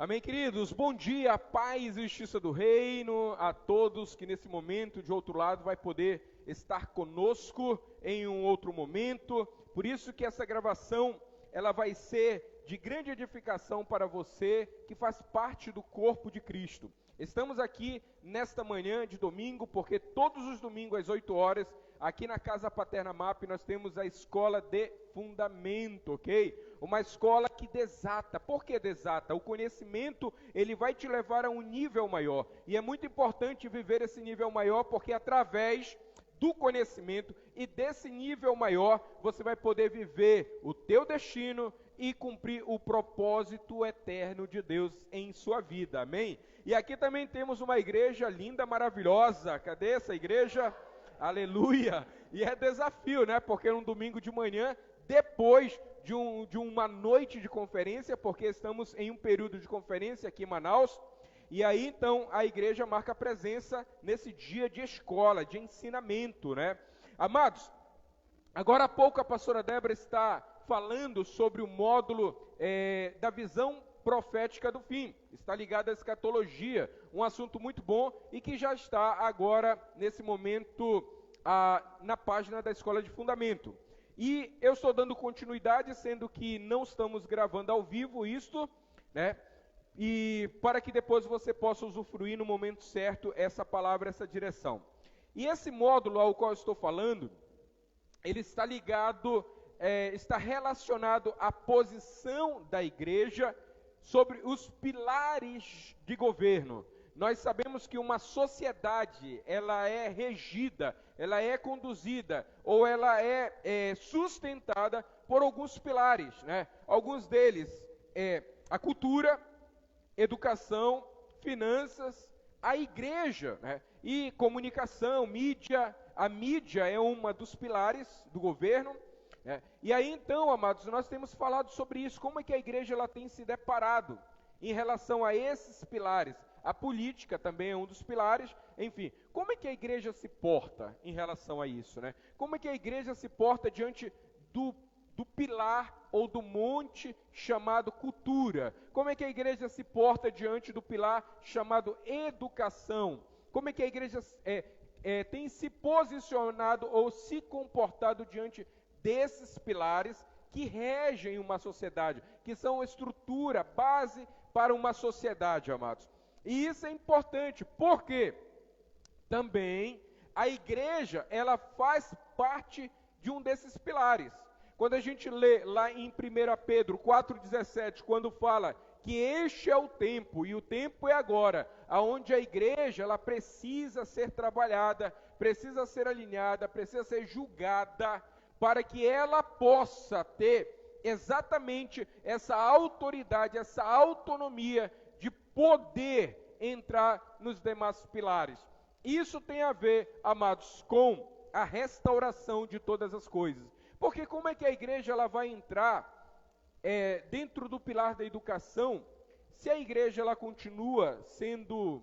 Amém, queridos? Bom dia, paz e justiça do reino a todos que nesse momento, de outro lado, vai poder estar conosco em um outro momento. Por isso que essa gravação, ela vai ser de grande edificação para você que faz parte do corpo de Cristo. Estamos aqui nesta manhã de domingo, porque todos os domingos às 8 horas, aqui na Casa Paterna MAP, nós temos a escola de fundamento, ok? Uma escola que desata. Por que desata? O conhecimento, ele vai te levar a um nível maior. E é muito importante viver esse nível maior, porque através do conhecimento e desse nível maior, você vai poder viver o teu destino e cumprir o propósito eterno de Deus em sua vida, amém? E aqui também temos uma igreja linda, maravilhosa. Cadê essa igreja? Aleluia! E é desafio, né? Porque um domingo de manhã, depois de uma noite de conferência, porque estamos em um período de conferência aqui em Manaus, e aí então a igreja marca presença nesse dia de escola, de ensinamento, né? Amados, agora há pouco a pastora Débora está falando sobre o módulo da visão profética do fim, está ligado à escatologia, um assunto muito bom e que já está agora, nesse momento, na página da Escola de Fundamento. E eu estou dando continuidade, sendo que não estamos gravando ao vivo isto, né? E para que depois você possa usufruir no momento certo essa palavra, essa direção. E esse módulo ao qual eu estou falando, ele está ligado, está relacionado à posição da igreja sobre os pilares de governo. Nós sabemos que uma sociedade, ela é regida, ela é conduzida, ou ela é sustentada por alguns pilares, né? Alguns deles a cultura, educação, finanças, a igreja, né? E comunicação, mídia. A mídia é uma dos pilares do governo, né? E aí então, amados, nós temos falado sobre isso, como é que a igreja ela tem se deparado em relação a esses pilares. A política também é um dos pilares, enfim, como é que a igreja se porta em relação a isso, né? Como é que a igreja se porta diante do pilar ou do monte chamado cultura? Como é que a igreja se porta diante do pilar chamado educação? Como é que a igreja tem se posicionado ou se comportado diante desses pilares que regem uma sociedade, que são estrutura, base para uma sociedade, amados? E isso é importante, porque também a igreja, ela faz parte de um desses pilares. Quando a gente lê lá em 1 Pedro 4,17, quando fala que este é o tempo, e o tempo é agora, aonde a igreja, ela precisa ser trabalhada, precisa ser alinhada, precisa ser julgada, para que ela possa ter exatamente essa autoridade, essa autonomia de poder entrar nos demais pilares. Isso tem a ver, amados, com a restauração de todas as coisas. Porque como é que a igreja ela vai entrar dentro do pilar da educação, se a igreja ela continua sendo,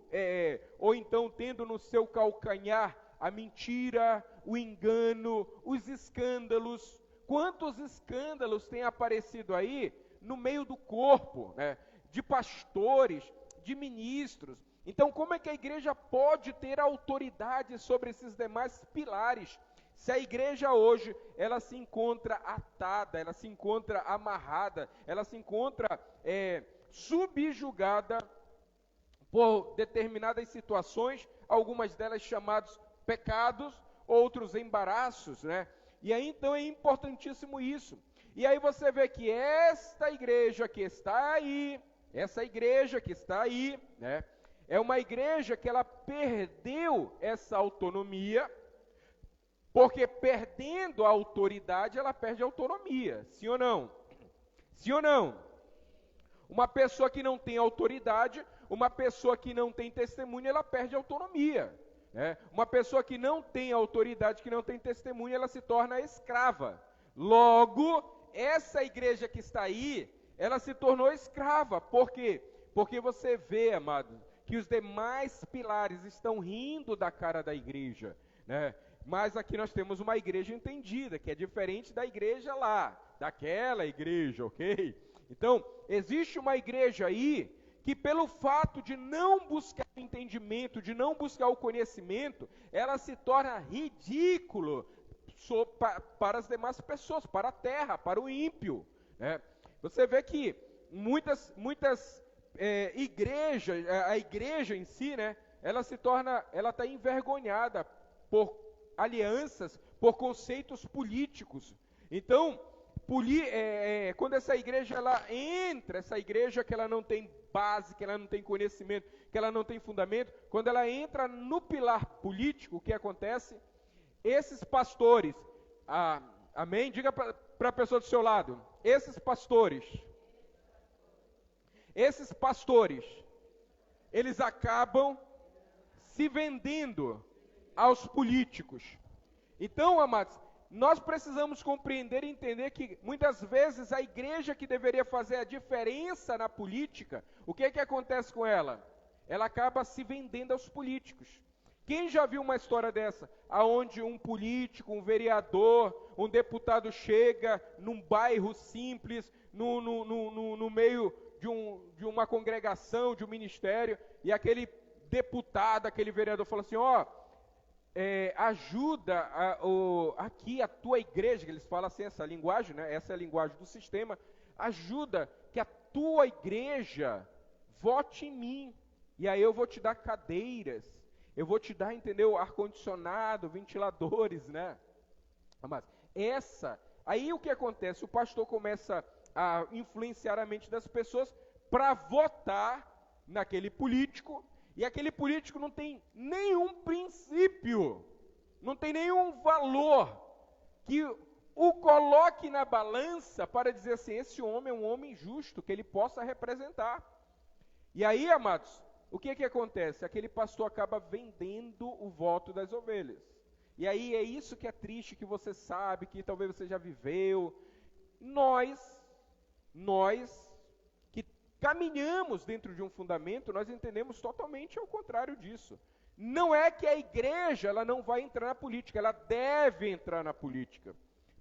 ou então tendo no seu calcanhar a mentira, o engano, os escândalos? Quantos escândalos têm aparecido aí no meio do corpo, né? De pastores, de ministros? Então, como é que a igreja pode ter autoridade sobre esses demais pilares, se a igreja hoje, ela se encontra atada, ela se encontra amarrada, ela se encontra subjugada por determinadas situações, algumas delas chamadas pecados, outros embaraços, né? E aí então é importantíssimo isso. E aí você vê que esta igreja que está aí, essa igreja que está aí, né? É uma igreja que ela perdeu essa autonomia, porque perdendo a autoridade, ela perde a autonomia. Sim ou não? Sim ou não? Uma pessoa que não tem autoridade, uma pessoa que não tem testemunho, ela perde a autonomia, né? Uma pessoa que não tem autoridade, que não tem testemunho, ela se torna escrava. Logo, essa igreja que está aí, ela se tornou escrava. Por quê? Porque você vê, amado, que os demais pilares estão rindo da cara da igreja, né? Mas aqui nós temos uma igreja entendida, que é diferente da igreja lá, daquela igreja, ok? Então, existe uma igreja aí que pelo fato de não buscar o entendimento, de não buscar o conhecimento, ela se torna ridículo para as demais pessoas, para a terra, para o ímpio, né? Você vê que muitas igrejas, a igreja em si, né, ela está envergonhada por alianças, por conceitos políticos. Então, quando essa igreja ela entra, essa igreja que ela não tem base, que ela não tem conhecimento, que ela não tem fundamento, quando ela entra no pilar político, o que acontece? Esses pastores, amém? Diga para a pessoa do seu lado, esses pastores, eles acabam se vendendo aos políticos. Então, amados, nós precisamos compreender e entender que muitas vezes a igreja que deveria fazer a diferença na política, o que acontece com ela? Ela acaba se vendendo aos políticos. Quem já viu uma história dessa? Aonde um político, um vereador, um deputado chega num bairro simples, no meio de uma congregação, de um ministério, e aquele deputado, aquele vereador fala assim, ajuda aqui a tua igreja, que eles falam assim, essa linguagem, né? Essa é a linguagem do sistema, ajuda que a tua igreja vote em mim, e aí eu vou te dar cadeiras, eu vou te dar, entendeu, ar-condicionado, ventiladores, né? Mas aí o que acontece? O pastor começa a influenciar a mente das pessoas para votar naquele político, e aquele político não tem nenhum princípio, não tem nenhum valor que o coloque na balança para dizer assim, esse homem é um homem justo, que ele possa representar. E aí, amados, o que acontece? Aquele pastor acaba vendendo o voto das ovelhas. E aí é isso que é triste, que você sabe, que talvez você já viveu. Nós que caminhamos dentro de um fundamento, nós entendemos totalmente ao contrário disso. Não é que a igreja ela não vai entrar na política, ela deve entrar na política,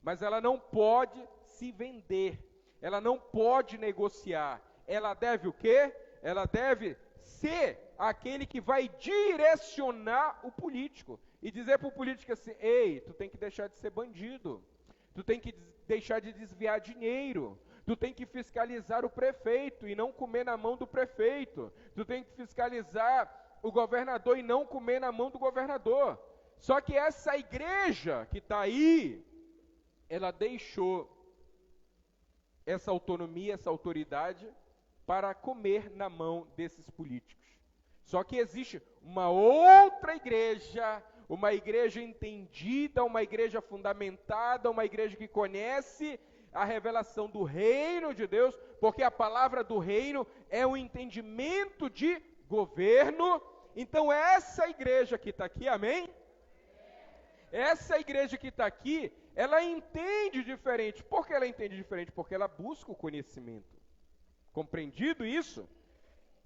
mas ela não pode se vender, ela não pode negociar. Ela deve o quê? Ela deve ser aquele que vai direcionar o político e dizer para o político assim, ei, tu tem que deixar de ser bandido, tu tem que deixar de desviar dinheiro, tu tem que fiscalizar o prefeito e não comer na mão do prefeito, tu tem que fiscalizar o governador e não comer na mão do governador. Só que essa igreja que está aí, ela deixou essa autonomia, essa autoridade para comer na mão desses políticos. Só que existe uma outra igreja, uma igreja entendida, uma igreja fundamentada, uma igreja que conhece a revelação do reino de Deus, porque a palavra do reino é um entendimento de governo. Então essa igreja que está aqui, amém? Essa igreja que está aqui, ela entende diferente. Por que ela entende diferente? Porque ela busca o conhecimento. Compreendido isso?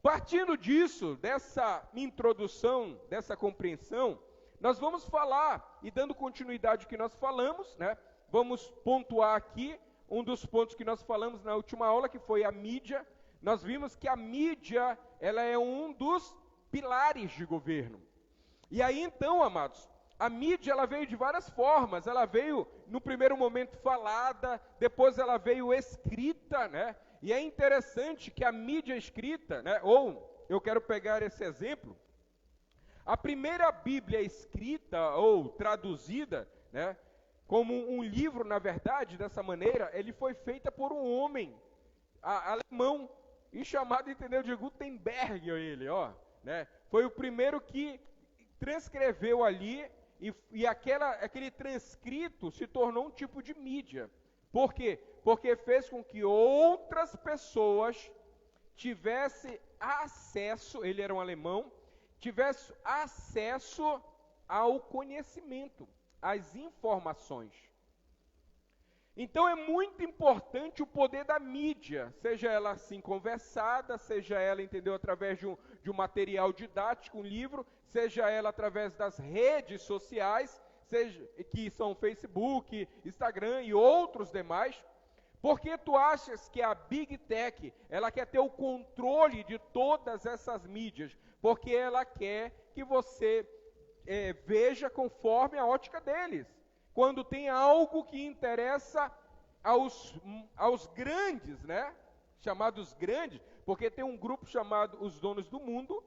Partindo disso, dessa introdução, dessa compreensão, nós vamos falar, e dando continuidade ao que nós falamos, né? Vamos pontuar aqui um dos pontos que nós falamos na última aula, que foi a mídia. Nós vimos que a mídia, ela é um dos pilares de governo. E aí então, amados, a mídia ela veio de várias formas. Ela veio, no primeiro momento, falada, depois ela veio escrita, né? E é interessante que a mídia escrita, né, ou eu quero pegar esse exemplo, a primeira Bíblia escrita ou traduzida, né, como um livro, na verdade, dessa maneira, ele foi feita por um homem alemão, e chamado, entendeu, de Gutenberg, né, foi o primeiro que transcreveu ali, e aquele transcrito se tornou um tipo de mídia. Por quê? Porque fez com que outras pessoas tivessem acesso, ele era um alemão, tivesse acesso ao conhecimento, às informações. Então é muito importante o poder da mídia, seja ela assim conversada, seja ela, entendeu, através de um material didático, um livro, seja ela através das redes sociais, que são Facebook, Instagram e outros demais, Por que tu achas que a Big Tech, ela quer ter o controle de todas essas mídias? Porque ela quer que você veja conforme a ótica deles. Quando tem algo que interessa aos grandes, né? Chamados grandes, porque tem um grupo chamado os donos do mundo.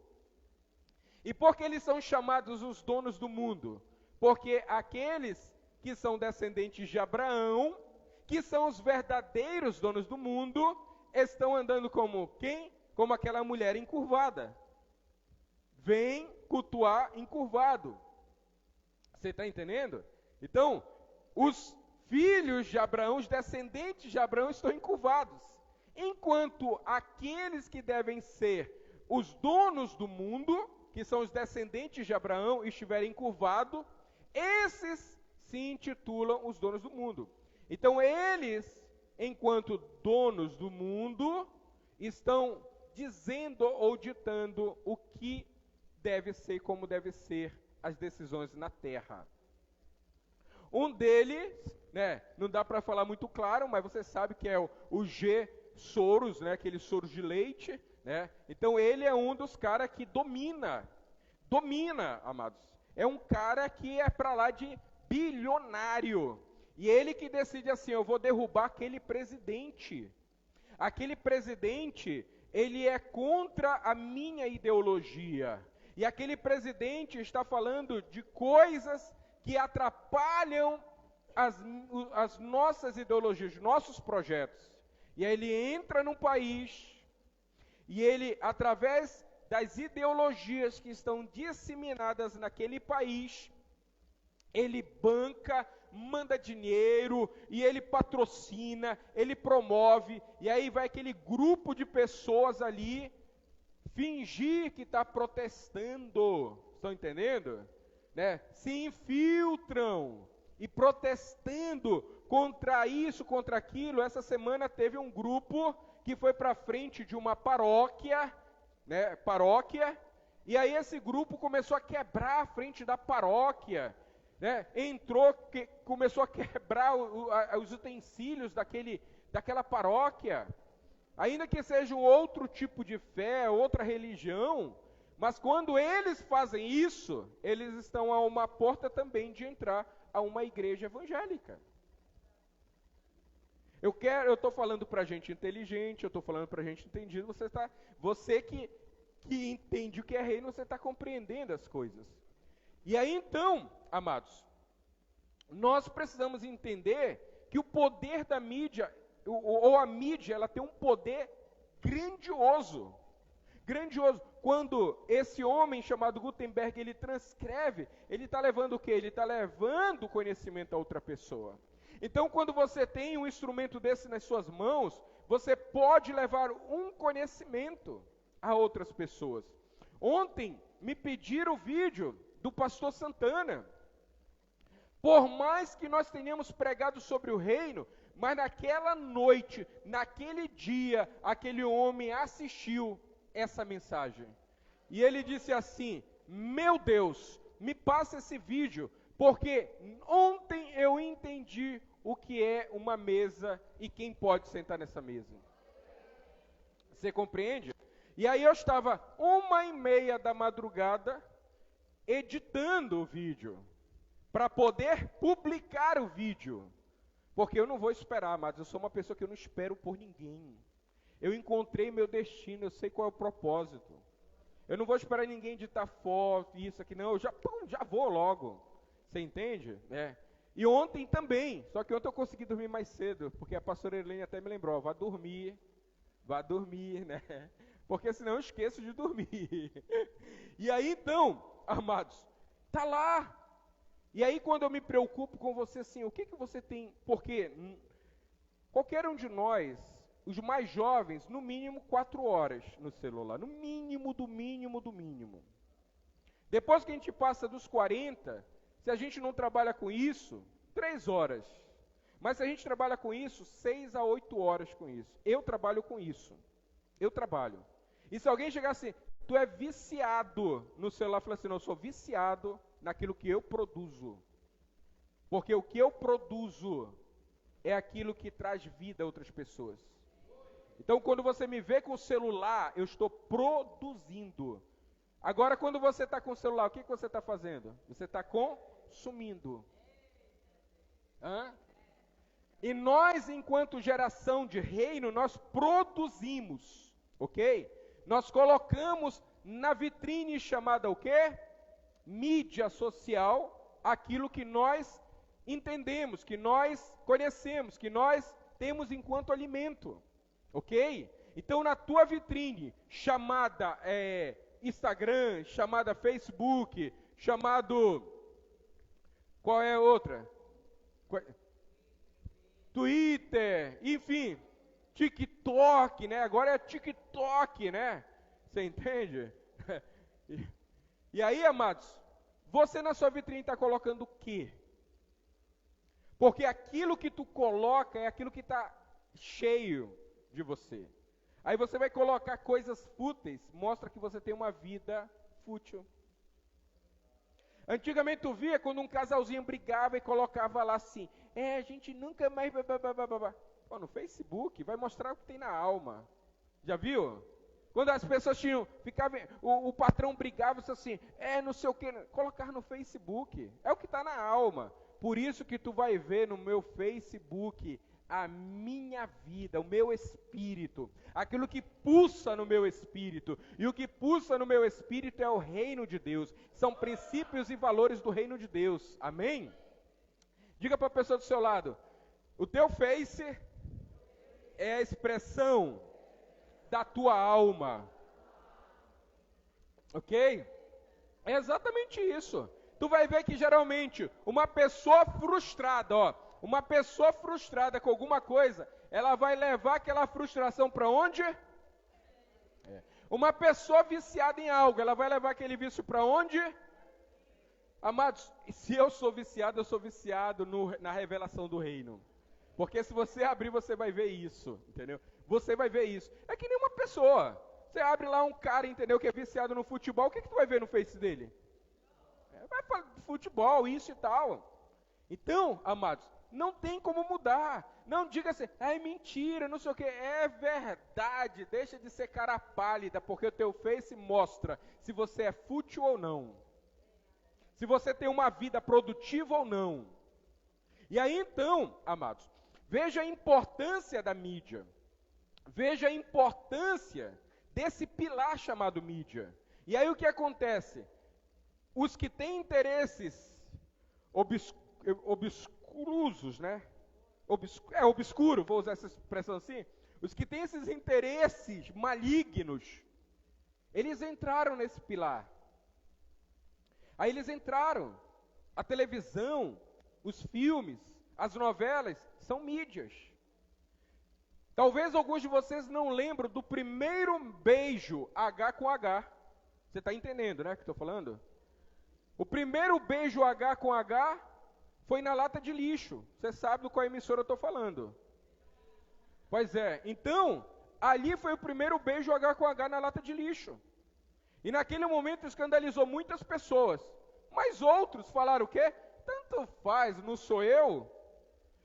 E por que eles são chamados os donos do mundo? Porque aqueles que são descendentes de Abraão, que são os verdadeiros donos do mundo, estão andando como quem? Como aquela mulher encurvada. Vem cultuar encurvado. Você está entendendo? Então, os filhos de Abraão, os descendentes de Abraão estão encurvados. Enquanto aqueles que devem ser os donos do mundo, que são os descendentes de Abraão, estiverem encurvados, esses se intitulam os donos do mundo. Então eles, enquanto donos do mundo, estão dizendo ou ditando o que deve ser, como deve ser as decisões na terra. Um deles, né, não dá para falar muito claro, mas você sabe que é o G. Soros, né, aquele Soros de leite, né? Então ele é um dos caras que domina, amados. É um cara que é para lá de bilionário. E ele que decide assim, eu vou derrubar aquele presidente. Aquele presidente, ele é contra a minha ideologia. E aquele presidente está falando de coisas que atrapalham as nossas ideologias, nossos projetos. E aí ele entra num país e ele, através das ideologias que estão disseminadas naquele país, ele banca, manda dinheiro e ele patrocina, ele promove, e aí vai aquele grupo de pessoas ali fingir que está protestando, estão entendendo? Né? Se infiltram e protestando contra isso, contra aquilo. Essa semana teve um grupo que foi para frente de uma paróquia, né, e aí esse grupo começou a quebrar a frente da paróquia, né, começou a quebrar os utensílios daquela paróquia, ainda que seja um outro tipo de fé, outra religião, mas quando eles fazem isso, eles estão a uma porta também de entrar a uma igreja evangélica. Eu estou falando para gente inteligente, eu estou falando para gente entendido, você que entende o que é reino, você está compreendendo as coisas. E aí então, amados, nós precisamos entender que o poder da mídia, ou a mídia, ela tem um poder grandioso. Quando esse homem chamado Gutenberg, ele transcreve, ele está levando o quê? Ele está levando conhecimento a outra pessoa. Então, quando você tem um instrumento desse nas suas mãos, você pode levar um conhecimento a outras pessoas. Ontem, me pediram o vídeo do pastor Santana. Por mais que nós tenhamos pregado sobre o reino, mas naquela noite, naquele dia, aquele homem assistiu essa mensagem. E ele disse assim, meu Deus, me passa esse vídeo, porque ontem eu entendi o que é uma mesa e quem pode sentar nessa mesa. Você compreende? E aí eu estava 1h30 da madrugada editando o vídeo, para poder publicar o vídeo. Porque eu não vou esperar, mas eu sou uma pessoa que eu não espero por ninguém. Eu encontrei meu destino, eu sei qual é o propósito. Eu não vou esperar ninguém editar foto, isso aqui, não, eu já vou logo. Você entende? E ontem também, só que ontem eu consegui dormir mais cedo, porque a pastora Helene até me lembrou, vá dormir, né? Porque senão eu esqueço de dormir. E aí então, amados, tá lá. E aí quando eu me preocupo com você assim, o que você tem, porque qualquer um de nós, os mais jovens, no mínimo 4 horas no celular, no mínimo, do mínimo. Depois que a gente passa dos 40, se a gente não trabalha com isso, 3 horas. Mas se a gente trabalha com isso, 6 a 8 horas com isso. Eu trabalho com isso. E se alguém chegar assim, tu é viciado no celular, fala assim, não, eu sou viciado naquilo que eu produzo. Porque o que eu produzo é aquilo que traz vida a outras pessoas. Então, quando você me vê com o celular, eu estou produzindo. Agora, quando você está com o celular, o que você está fazendo? Você está consumindo. Hã? E nós, enquanto geração de reino, nós produzimos, ok? Nós colocamos na vitrine chamada o quê? Mídia social, aquilo que nós entendemos, que nós conhecemos, que nós temos enquanto alimento, ok? Então, na tua vitrine, chamada Instagram, chamada Facebook, chamado, qual é a outra? Twitter, enfim, TikTok, né? Agora é TikTok, né? Você entende? E aí, amados, você na sua vitrine está colocando o quê? Porque aquilo que tu coloca é aquilo que está cheio de você. Aí você vai colocar coisas fúteis, mostra que você tem uma vida fútil. Antigamente tu via quando um casalzinho brigava e colocava lá assim, a gente nunca mais... Pô, no Facebook vai mostrar o que tem na alma. Já viu? Quando as pessoas ficavam, o patrão brigava e disse assim, não sei o que, colocar no Facebook, é o que está na alma. Por isso que tu vai ver no meu Facebook a minha vida, o meu espírito, aquilo que pulsa no meu espírito. E o que pulsa no meu espírito é o reino de Deus. São princípios e valores do reino de Deus. Amém? Diga para a pessoa do seu lado, o teu Face é a expressão da tua alma. Ok? É exatamente isso. Tu vai ver que geralmente uma pessoa frustrada, uma pessoa frustrada com alguma coisa, ela vai levar aquela frustração para onde? Uma pessoa viciada em algo, ela vai levar aquele vício para onde? Amados, se eu sou viciado na revelação do reino. Porque se você abrir, você vai ver isso, entendeu? Você vai ver isso. É que nem uma pessoa. Você abre lá um cara, entendeu, que é viciado no futebol, o que tu vai ver no Face dele? Vai falar de futebol, isso e tal. Então, amados, não tem como mudar. Não diga assim, é mentira, não sei o que. É verdade, deixa de ser cara pálida, porque o teu Face mostra se você é fútil ou não. Se você tem uma vida produtiva ou não. E aí então, amados, veja a importância da mídia. Veja a importância desse pilar chamado mídia. E aí o que acontece? Os que têm interesses obscuros, né? Obscuro, vou usar essa expressão assim. Os que têm esses interesses malignos, eles entraram nesse pilar. Aí eles entraram. A televisão, os filmes, as novelas, são mídias. Talvez alguns de vocês não lembram do primeiro beijo H com H. Você está entendendo, né, o que estou falando? O primeiro beijo H com H foi na lata de lixo. Você sabe do qual emissora eu estou falando. Pois é, então, ali foi o primeiro beijo H com H na lata de lixo. E naquele momento escandalizou muitas pessoas. Mas outros falaram o quê? Tanto faz, não sou eu.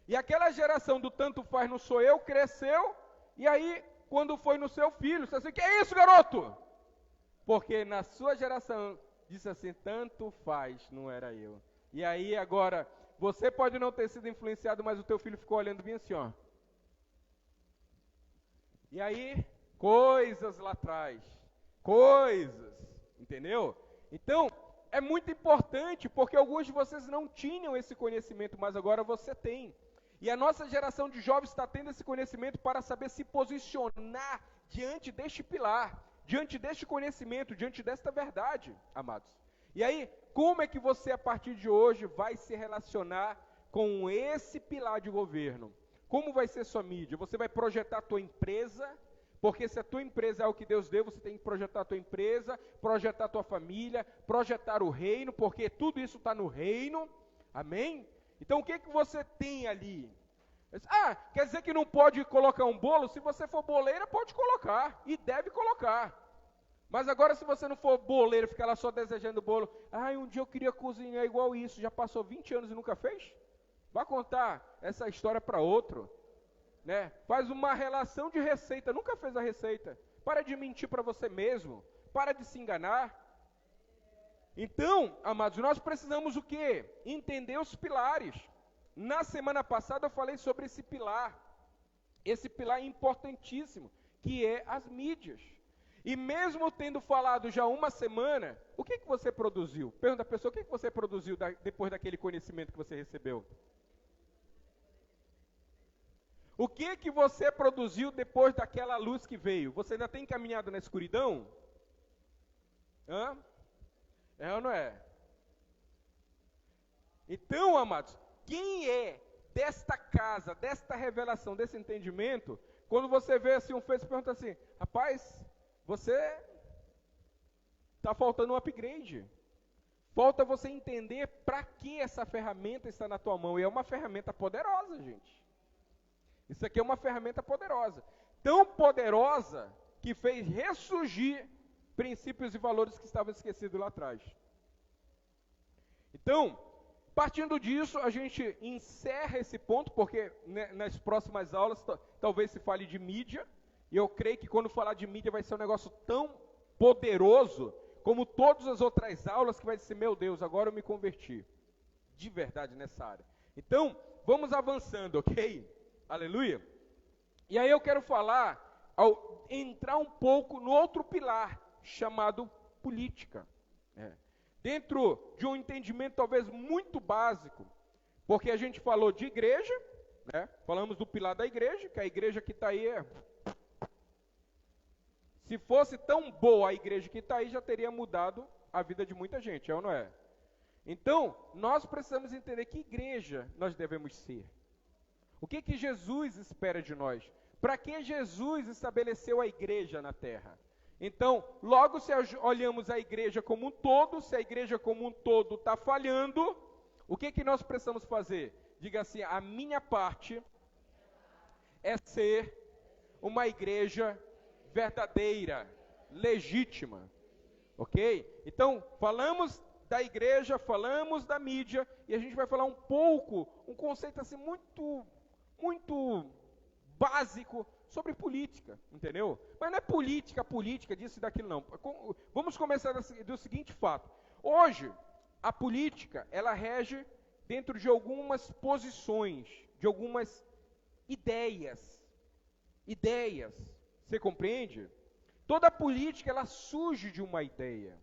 E aquela geração do tanto faz, não sou eu, cresceu. E aí, quando foi no seu filho, você disse assim, que é isso, garoto? Porque na sua geração, disse assim, tanto faz, não era eu. E aí agora, você pode não ter sido influenciado, mas o teu filho ficou olhando bem assim, ó. E aí, coisas lá atrás. Coisas, entendeu? Então, é muito importante, porque alguns de vocês não tinham esse conhecimento, mas agora você tem. E a nossa geração de jovens está tendo esse conhecimento para saber se posicionar diante deste pilar, diante deste conhecimento, diante desta verdade, amados. E aí, como é que você, a partir de hoje, vai se relacionar com esse pilar de governo? Como vai ser sua mídia? Você vai projetar a tua empresa? Porque se a tua empresa é o que Deus deu, você tem que projetar a tua empresa, projetar a tua família, projetar o reino, porque tudo isso está no reino. Amém? Então o que você tem ali? Quer dizer que não pode colocar um bolo? Se você for boleira, pode colocar, e deve colocar. Mas agora se você não for boleiro, ficar lá só desejando bolo, um dia eu queria cozinhar igual isso, já passou 20 anos e nunca fez? Vá contar essa história para outro, né? Faz uma relação de receita, nunca fez a receita. Para de mentir para você mesmo, para de se enganar. Então, amados, nós precisamos o quê? Entender os pilares. Na semana passada eu falei sobre esse pilar importantíssimo, que é as mídias. E mesmo tendo falado já uma semana, o que você produziu? Pergunta a pessoa, o que você produziu depois daquele conhecimento que você recebeu? O que você produziu depois daquela luz que veio? Você ainda tem caminhado na escuridão? Hã? É ou não é? Então, amados, quem é desta casa, desta revelação, desse entendimento, quando você vê assim um Facebook, pergunta assim, rapaz, você está faltando um upgrade. Falta você entender para que essa ferramenta está na tua mão. E é uma ferramenta poderosa, gente. Isso aqui é uma ferramenta poderosa. Tão poderosa que fez ressurgir princípios e valores que estavam esquecidos lá atrás. Então, partindo disso, a gente encerra esse ponto, porque nas próximas aulas talvez se fale de mídia. E eu creio que quando falar de mídia vai ser um negócio tão poderoso como todas as outras aulas, que vai dizer, meu Deus, agora eu me converti. De verdade nessa área. Então, vamos avançando, ok? Aleluia. E aí eu quero entrar um pouco no outro pilar, chamado política. Dentro de um entendimento talvez muito básico, porque a gente falou de igreja, né? Falamos do pilar da igreja, que a igreja que está aí se fosse tão boa a igreja que está aí, já teria mudado a vida de muita gente, é ou não é? Então, nós precisamos entender que igreja nós devemos ser. O que Jesus espera de nós? Para que Jesus estabeleceu a igreja na terra? Então, logo se olhamos a igreja como um todo, se a igreja como um todo está falhando, o que nós precisamos fazer? Diga assim, a minha parte é ser uma igreja verdadeira, legítima, ok? Então, falamos da igreja, falamos da mídia, e a gente vai falar um pouco, um conceito assim muito básico sobre política, entendeu? Mas não é política disso e daquilo não. Vamos começar do seguinte fato. Hoje, a política, ela rege dentro de algumas posições, de algumas ideias. Você compreende? Toda política, ela surge de uma ideia.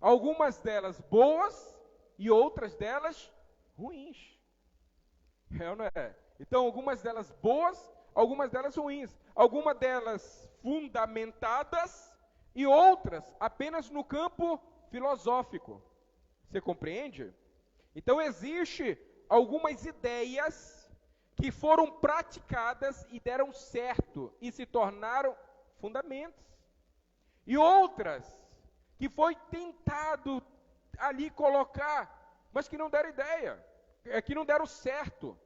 Algumas delas boas e outras delas ruins. É ou não é? Então, algumas delas boas, algumas delas ruins. Algumas delas fundamentadas e outras apenas no campo filosófico. Você compreende? Então, existe algumas ideias que foram praticadas e deram certo e se tornaram fundamentos. E outras que foi tentado ali colocar, mas que não deram ideia, que não deram certo.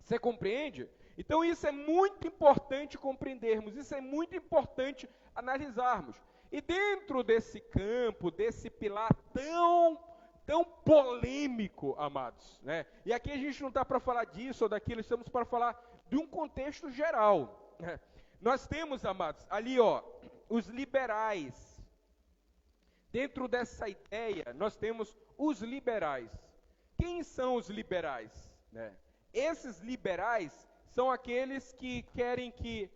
Você compreende? Então isso é muito importante compreendermos, isso é muito importante analisarmos. E dentro desse campo, desse pilar tão polêmico, amados, né? E aqui a gente não está para falar disso ou daquilo, estamos para falar de um contexto geral, né? Nós temos, amados, ali os liberais. Dentro dessa ideia, nós temos os liberais. Quem são os liberais? Né? Esses liberais são aqueles que querem que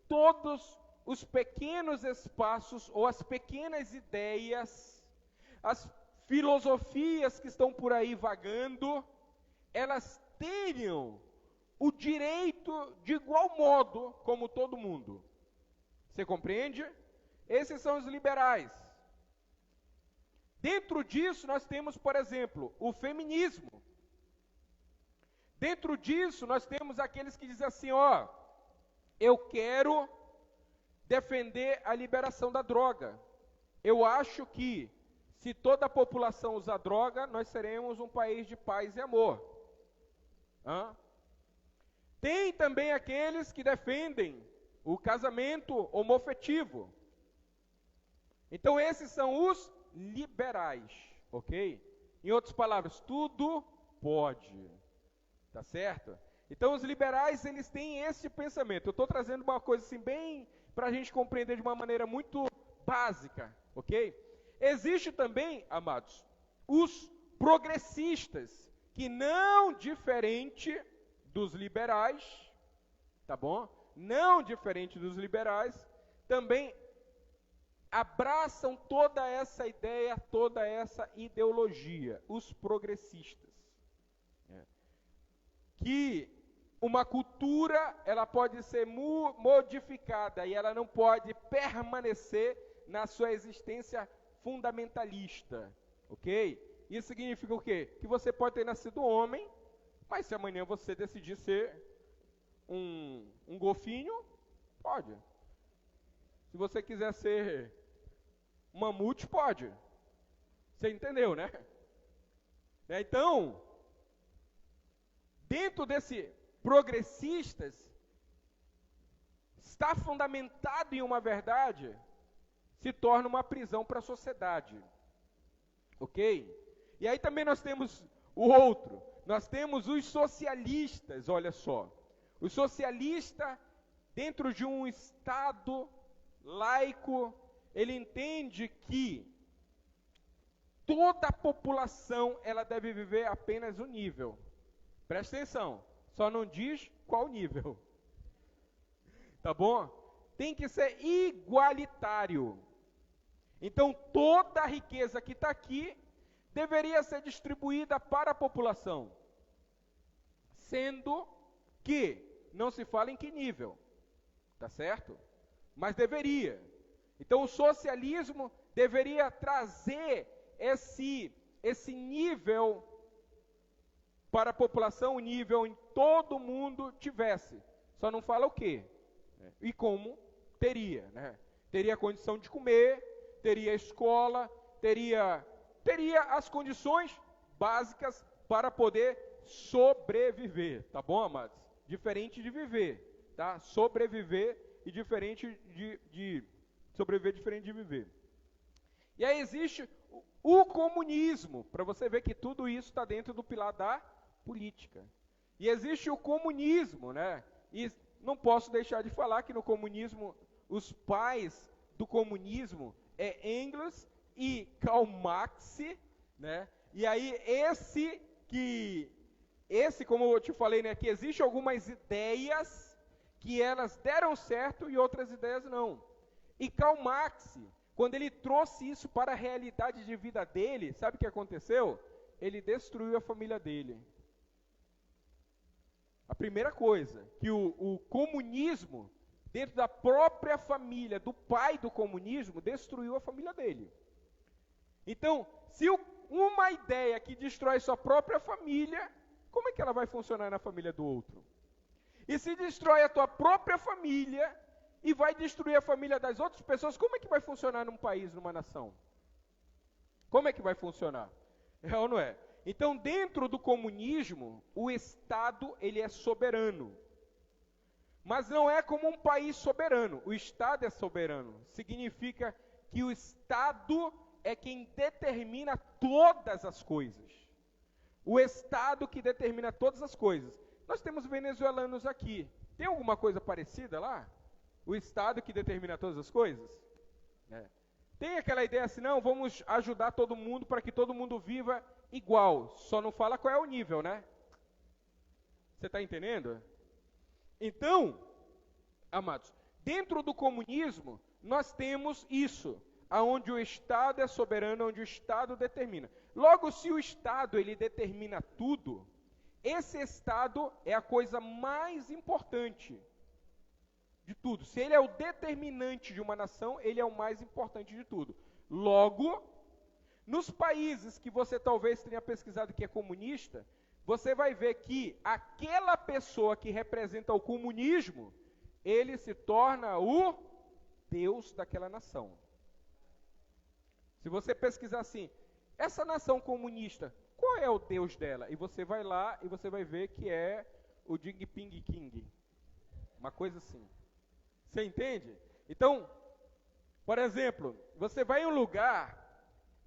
todos os pequenos espaços ou as pequenas ideias, as filosofias que estão por aí vagando, elas tenham o direito de igual modo como todo mundo. Você compreende? Esses são os liberais. Dentro disso nós temos, por exemplo, o feminismo. Dentro disso nós temos aqueles que dizem assim, eu quero defender a liberação da droga. Eu acho que se toda a população usar droga, nós seremos um país de paz e amor. Tem também aqueles que defendem o casamento homoafetivo. Então esses são os liberais, ok? Em outras palavras, tudo pode. Tá certo? Então os liberais, eles têm esse pensamento. Eu estou trazendo uma coisa assim bem para a gente compreender de uma maneira muito básica, ok? Existe também, amados, os progressistas, que não diferente dos liberais, tá bom? Não diferente dos liberais, também abraçam toda essa ideia, toda essa ideologia, os progressistas. Que uma cultura, ela pode ser modificada e ela não pode permanecer na sua existência fundamentalista, ok? Isso significa o quê? Que você pode ter nascido homem, mas se amanhã você decidir ser um golfinho, pode. Se você quiser ser um mamute, pode. Você entendeu, né? Então, dentro desse progressistas, está fundamentado em uma verdade, se torna uma prisão para a sociedade. Ok? E aí também nós temos o outro. Nós temos os socialistas, olha só. O socialista, dentro de um Estado laico, ele entende que toda a população, ela deve viver apenas um nível. Presta atenção, só não diz qual nível. Tá bom? Tem que ser igualitário. Então, toda a riqueza que está aqui deveria ser distribuída para a população. Sendo que não se fala em que nível. Tá certo? Mas deveria. Então, o socialismo deveria trazer esse nível para a população, o nível em todo mundo tivesse. Só não fala o quê? E como teria, né? Teria condição de comer, teria escola, teria as condições básicas para poder sobreviver, tá bom, amados? Diferente de viver, tá? Sobreviver e diferente de sobreviver, diferente de viver. E aí existe o comunismo, para você ver que tudo isso está dentro do pilar da política. E existe o comunismo, né? E não posso deixar de falar que no comunismo, os pais do comunismo é Engels e Karl Marx, né? E aí como eu te falei, né, que existem algumas ideias que elas deram certo e outras ideias não. E Karl Marx, quando ele trouxe isso para a realidade de vida dele, sabe o que aconteceu? Ele destruiu a família dele. A primeira coisa, que o comunismo, dentro da própria família, do pai do comunismo, destruiu a família dele. Então, se uma ideia que destrói sua própria família, como é que ela vai funcionar na família do outro? E se destrói a tua própria família e vai destruir a família das outras pessoas, como é que vai funcionar num país, numa nação? Como é que vai funcionar? É ou não é? Então, dentro do comunismo, o Estado, ele é soberano. Mas não é como um país soberano. O Estado é soberano. Significa que o Estado é quem determina todas as coisas. O Estado que determina todas as coisas. Nós temos venezuelanos aqui. Tem alguma coisa parecida lá? O Estado que determina todas as coisas? Tem aquela ideia assim, não, vamos ajudar todo mundo para que todo mundo viva igual. Só não fala qual é o nível, né? Você está entendendo? Então, amados, dentro do comunismo, nós temos isso, aonde o Estado é soberano, onde o Estado determina. Logo, se o Estado ele determina tudo, esse Estado é a coisa mais importante de tudo. Se ele é o determinante de uma nação, ele é o mais importante de tudo. Logo, nos países que você talvez tenha pesquisado que é comunista, você vai ver que aquela pessoa que representa o comunismo, ele se torna o Deus daquela nação. Se você pesquisar assim, essa nação comunista, qual é o Deus dela? E você vai lá e você vai ver que é o Jinping King. Uma coisa assim. Você entende? Então, por exemplo, você vai em um lugar,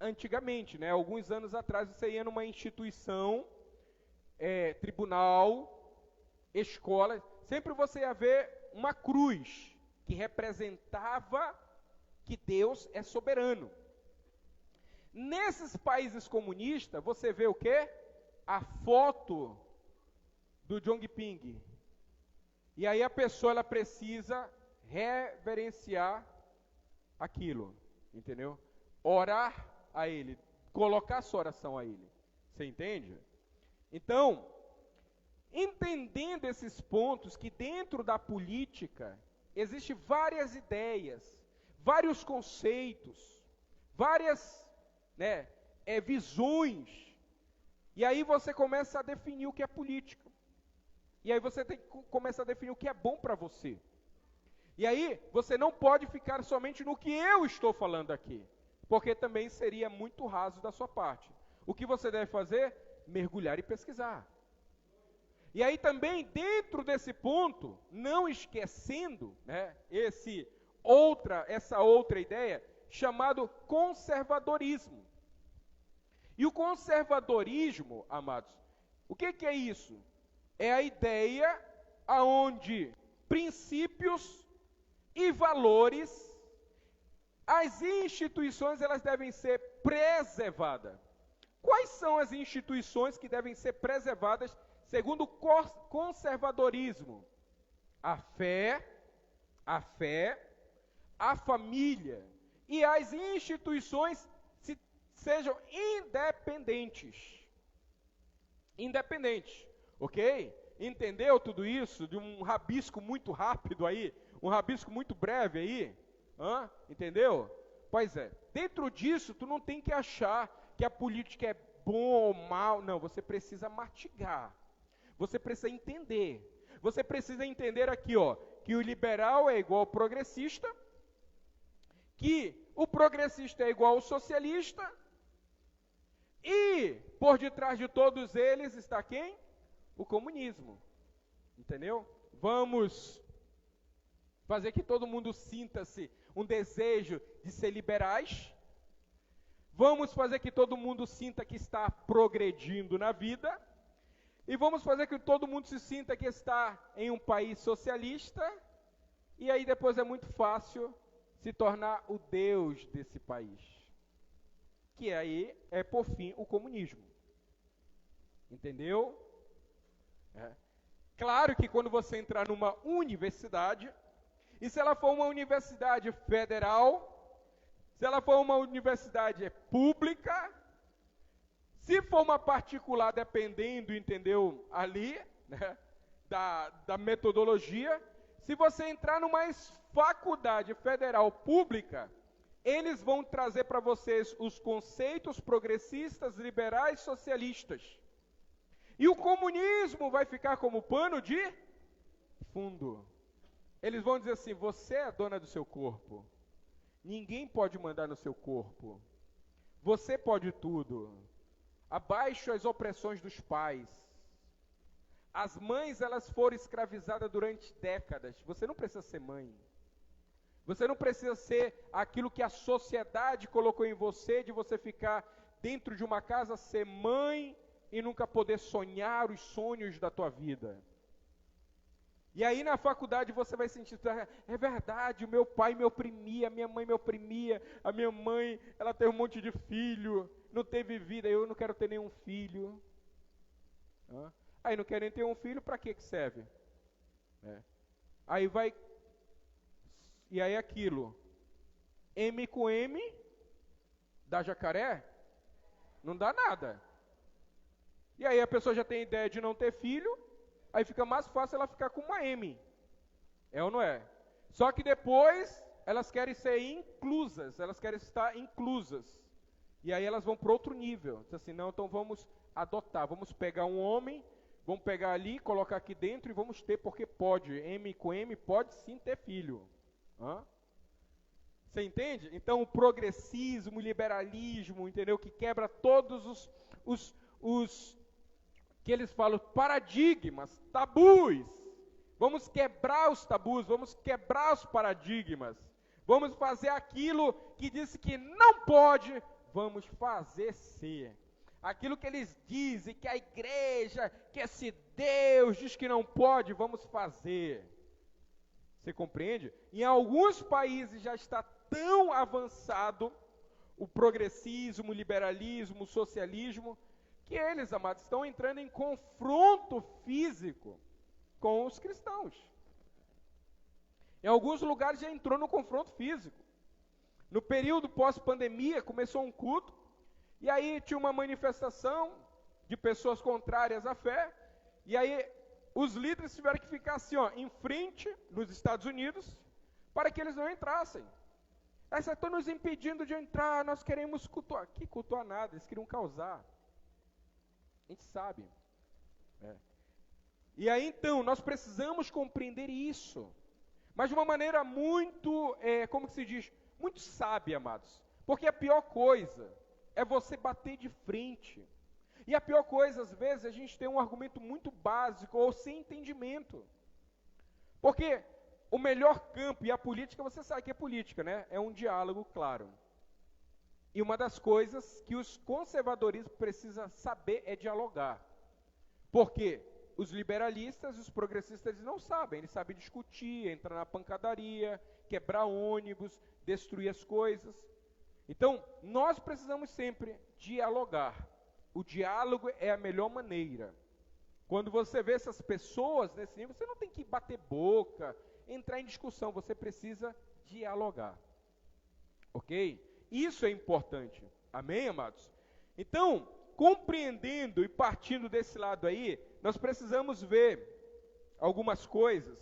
antigamente, né, alguns anos atrás, você ia numa instituição tribunal, escola, sempre você ia ver uma cruz que representava que Deus é soberano. Nesses países comunistas, você vê o quê? A foto do Dong Ping. E aí a pessoa ela precisa reverenciar aquilo, entendeu? Orar a ele, colocar sua oração a ele. Você entende? Então, entendendo esses pontos que dentro da política existem várias ideias, vários conceitos, várias visões, e aí você começa a definir o que é política. E aí você começa a definir o que é bom para você. E aí você não pode ficar somente no que eu estou falando aqui, porque também seria muito raso da sua parte. O que você deve fazer? Mergulhar e pesquisar. E aí também, dentro desse ponto, não esquecendo essa outra ideia, chamado conservadorismo. E o conservadorismo, amados, o que é isso? É a ideia aonde princípios e valores, as instituições, elas devem ser preservadas. Quais são as instituições que devem ser preservadas segundo o conservadorismo? A fé, a família e as instituições sejam independentes. Independentes, ok? Entendeu tudo isso de um rabisco muito rápido aí? Um rabisco muito breve aí? Entendeu? Pois é, dentro disso tu não tem que achar que a política é bom ou mal. Não, você precisa mastigar. Você precisa entender. Você precisa entender aqui, que o liberal é igual ao progressista, que o progressista é igual ao socialista, e por detrás de todos eles está quem? O comunismo. Entendeu? Vamos fazer que todo mundo sinta-se um desejo de ser liberais. Vamos fazer que todo mundo sinta que está progredindo na vida. E vamos fazer que todo mundo se sinta que está em um país socialista. E aí depois é muito fácil se tornar o Deus desse país. Que aí é, por fim, o comunismo. Entendeu? Claro que quando você entrar numa universidade, e se ela for uma universidade federal, se ela for uma universidade pública, se for uma particular, dependendo, entendeu, ali, da metodologia, se você entrar numa faculdade federal pública, eles vão trazer para vocês os conceitos progressistas, liberais, socialistas. E o comunismo vai ficar como pano de fundo. Eles vão dizer assim: você é a dona do seu corpo. Ninguém pode mandar no seu corpo. Você pode tudo. Abaixo as opressões dos pais. As mães, elas foram escravizadas durante décadas. Você não precisa ser mãe. Você não precisa ser aquilo que a sociedade colocou em você, de você ficar dentro de uma casa, ser mãe e nunca poder sonhar os sonhos da tua vida. E aí na faculdade você vai sentir, é verdade, o meu pai me oprimia, a minha mãe me oprimia, a minha mãe, ela tem um monte de filho, não teve vida, eu não quero ter nenhum filho. Aí não quer nem ter um filho, para que serve? Aí vai, e aí aquilo, M com M, dá jacaré? Não dá nada. E aí a pessoa já tem ideia de não ter filho, aí fica mais fácil ela ficar com uma M. É ou não é? Só que depois elas querem ser inclusas, elas querem estar inclusas. E aí elas vão para outro nível. Diz assim, não, então vamos adotar, vamos pegar um homem, vamos pegar ali, colocar aqui dentro e vamos ter, porque pode. M com M pode sim ter filho. Você entende? Então o progressismo, o liberalismo, entendeu? Que quebra todos os que eles falam, paradigmas, tabus. Vamos quebrar os tabus, vamos quebrar os paradigmas. Vamos fazer aquilo que disse que não pode, vamos fazer ser. Aquilo que eles dizem, que a igreja, que esse Deus diz que não pode, vamos fazer. Você compreende? Em alguns países já está tão avançado o progressismo, o liberalismo, o socialismo, que eles, amados, estão entrando em confronto físico com os cristãos. Em alguns lugares já entrou no confronto físico. No período pós-pandemia, começou um culto, e aí tinha uma manifestação de pessoas contrárias à fé, e aí os líderes tiveram que ficar assim, ó, em frente, nos Estados Unidos, para que eles não entrassem. Aí vocês estão nos impedindo de entrar, nós queremos cultuar. Que cultuar nada, eles queriam causar. A gente sabe. E aí então, nós precisamos compreender isso. Mas de uma maneira muito, como que se diz? Muito sábia, amados. Porque a pior coisa é você bater de frente. E a pior coisa, às vezes, a gente tem um argumento muito básico ou sem entendimento. Porque o melhor campo, e a política, você sabe que é política, né? É um diálogo, claro. E uma das coisas que os conservadorismos precisam saber é dialogar. Porque os liberalistas e os progressistas eles não sabem. Eles sabem discutir, entrar na pancadaria, quebrar ônibus, destruir as coisas. Então, nós precisamos sempre dialogar. O diálogo é a melhor maneira. Quando você vê essas pessoas nesse nível, você não tem que bater boca, entrar em discussão, você precisa dialogar. Ok? Isso é importante. Amém, amados? Então, compreendendo e partindo desse lado aí, nós precisamos ver algumas coisas.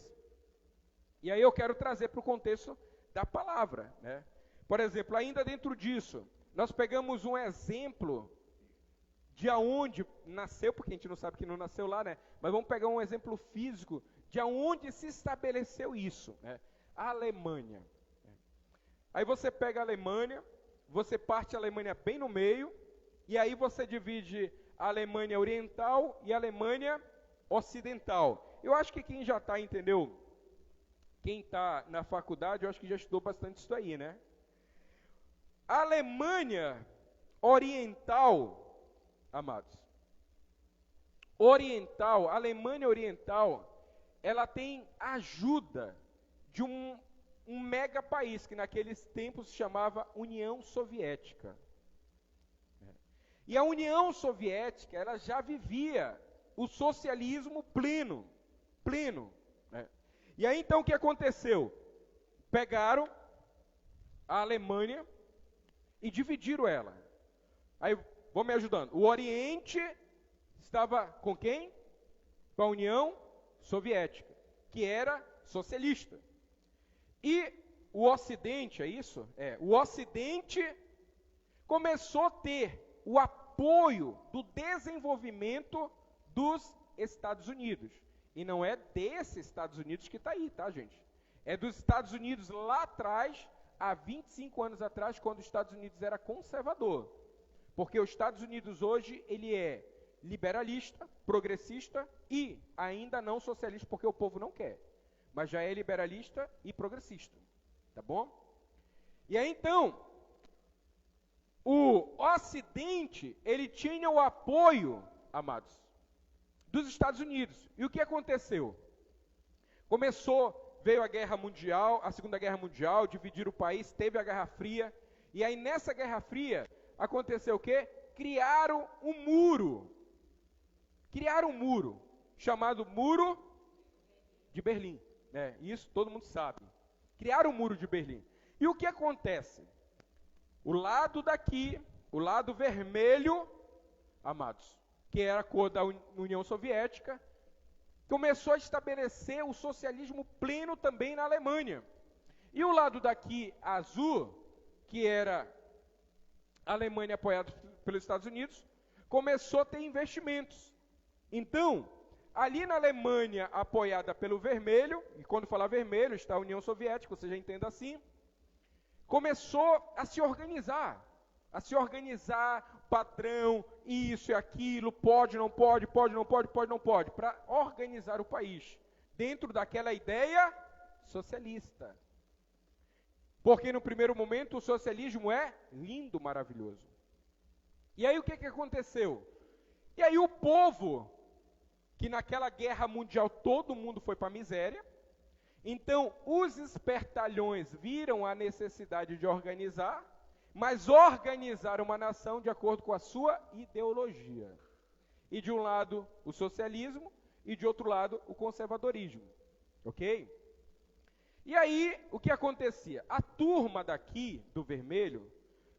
E aí eu quero trazer para o contexto da palavra, né? Por exemplo, ainda dentro disso, nós pegamos um exemplo de aonde nasceu, porque a gente não sabe que não nasceu lá, né? Mas vamos pegar um exemplo físico de aonde se estabeleceu isso, né? A Alemanha. Aí você pega a Alemanha, você parte a Alemanha bem no meio, e aí você divide a Alemanha Oriental e a Alemanha Ocidental. Eu acho que quem já está, entendeu? Quem está na faculdade, eu acho que já estudou bastante isso aí, né? A Alemanha Oriental, amados, a Alemanha Oriental, ela tem ajuda de um mega país, que naqueles tempos se chamava União Soviética. E a União Soviética, ela já vivia o socialismo pleno. Né? E aí então o que aconteceu? Pegaram a Alemanha e dividiram ela. Aí, vão me ajudando. O Oriente estava com quem? Com a União Soviética, que era socialista. E o Ocidente, é isso? O Ocidente começou a ter o apoio do desenvolvimento dos Estados Unidos. E não é desses Estados Unidos que está aí, tá, gente? É dos Estados Unidos lá atrás, há 25 anos atrás, quando os Estados Unidos era conservador. Porque os Estados Unidos hoje, ele é liberalista, progressista e ainda não socialista, porque o povo não quer. Mas já é liberalista e progressista. Tá bom? E aí então, o Ocidente, ele tinha o apoio, amados, dos Estados Unidos. E o que aconteceu? Veio a Guerra Mundial, a Segunda Guerra Mundial, dividiram o país, teve a Guerra Fria. E aí nessa Guerra Fria, aconteceu o quê? Criaram um muro. Criaram um muro, chamado Muro de Berlim. Isso todo mundo sabe. Criaram o Muro de Berlim. E o que acontece? O lado daqui, o lado vermelho, amados, que era a cor da União Soviética, começou a estabelecer o socialismo pleno também na Alemanha. E o lado daqui, azul, que era a Alemanha apoiada pelos Estados Unidos, começou a ter investimentos. Então, ali na Alemanha apoiada pelo vermelho, e quando falar vermelho está a União Soviética, você já entenda assim, começou a se organizar, patrão, isso e aquilo, pode, não pode, para organizar o país, dentro daquela ideia socialista. Porque no primeiro momento o socialismo é lindo, maravilhoso. E aí o que aconteceu? E aí o povo, que naquela guerra mundial todo mundo foi para a miséria, então os espertalhões viram a necessidade de organizar, mas organizaram uma nação de acordo com a sua ideologia. E de um lado o socialismo e de outro lado o conservadorismo. Ok? E aí o que acontecia? A turma daqui, do vermelho,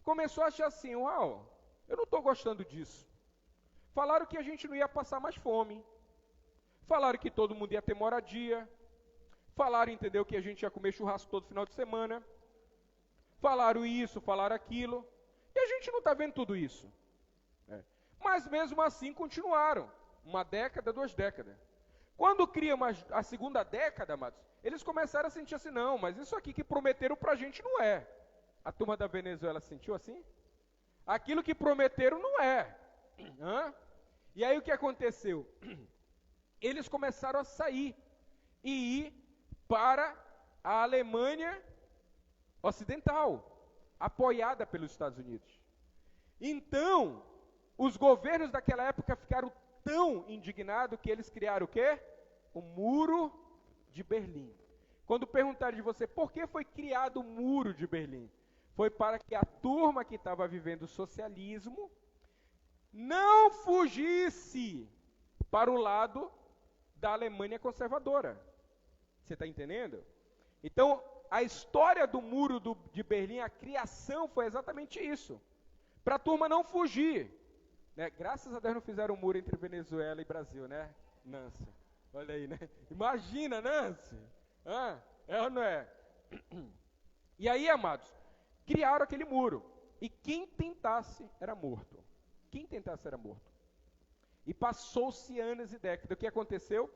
começou a achar assim, uau, eu não estou gostando disso. Falaram que a gente não ia passar mais fome. Falaram que todo mundo ia ter moradia. Falaram, entendeu, que a gente ia comer churrasco todo final de semana. Falaram isso, falaram aquilo. E a gente não está vendo tudo isso. Mas mesmo assim continuaram. 1 década, 2 décadas. Quando cria a segunda década, amados, eles começaram a sentir assim, não, mas isso aqui que prometeram para a gente não é. A turma da Venezuela sentiu assim? Aquilo que prometeram não é. E aí o que aconteceu? Eles começaram a sair e ir para a Alemanha Ocidental, apoiada pelos Estados Unidos. Então, os governos daquela época ficaram tão indignados que eles criaram o quê? O Muro de Berlim. Quando perguntaram de você, por que foi criado o Muro de Berlim? Foi para que a turma que estava vivendo o socialismo não fugisse para o lado da Alemanha conservadora. Você está entendendo? Então, a história do Muro de Berlim, a criação foi exatamente isso. Para a turma não fugir. Né? Graças a Deus não fizeram um muro entre Venezuela e Brasil, né, Nancy? Olha aí, né? Imagina, Nancy. É ou não é? E aí, amados, criaram aquele muro. E quem tentasse era morto. Quem tentasse era morto. E passou-se anos e décadas. O que aconteceu?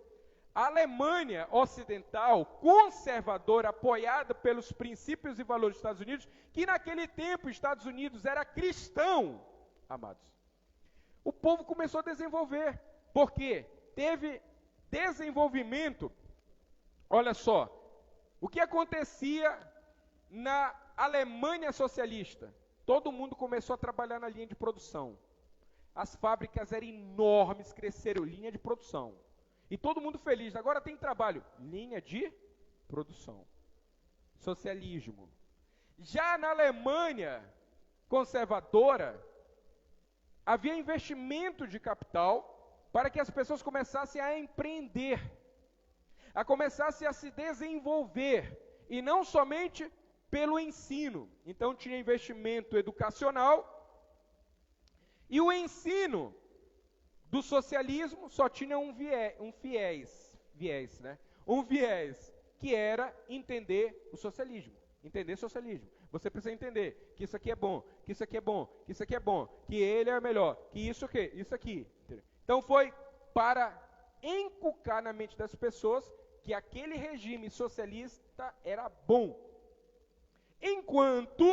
A Alemanha Ocidental, conservadora, apoiada pelos princípios e valores dos Estados Unidos, que naquele tempo os Estados Unidos era cristão, amados. O povo começou a desenvolver. Por quê? Teve desenvolvimento. Olha só, o que acontecia na Alemanha socialista? Todo mundo começou a trabalhar na linha de produção. As fábricas eram enormes, cresceram, linha de produção. E todo mundo feliz, agora tem trabalho. Linha de produção. Socialismo. Já na Alemanha conservadora, havia investimento de capital para que as pessoas começassem a empreender, a começassem a se desenvolver, e não somente pelo ensino. Então tinha investimento educacional, e o ensino do socialismo só tinha um viés, né? Um viés, que era entender o socialismo. Entender socialismo. Você precisa entender que isso aqui é bom, que isso aqui é bom, que isso aqui é bom, que ele é melhor, que isso aqui, isso aqui. Então foi para inculcar na mente das pessoas que aquele regime socialista era bom. Enquanto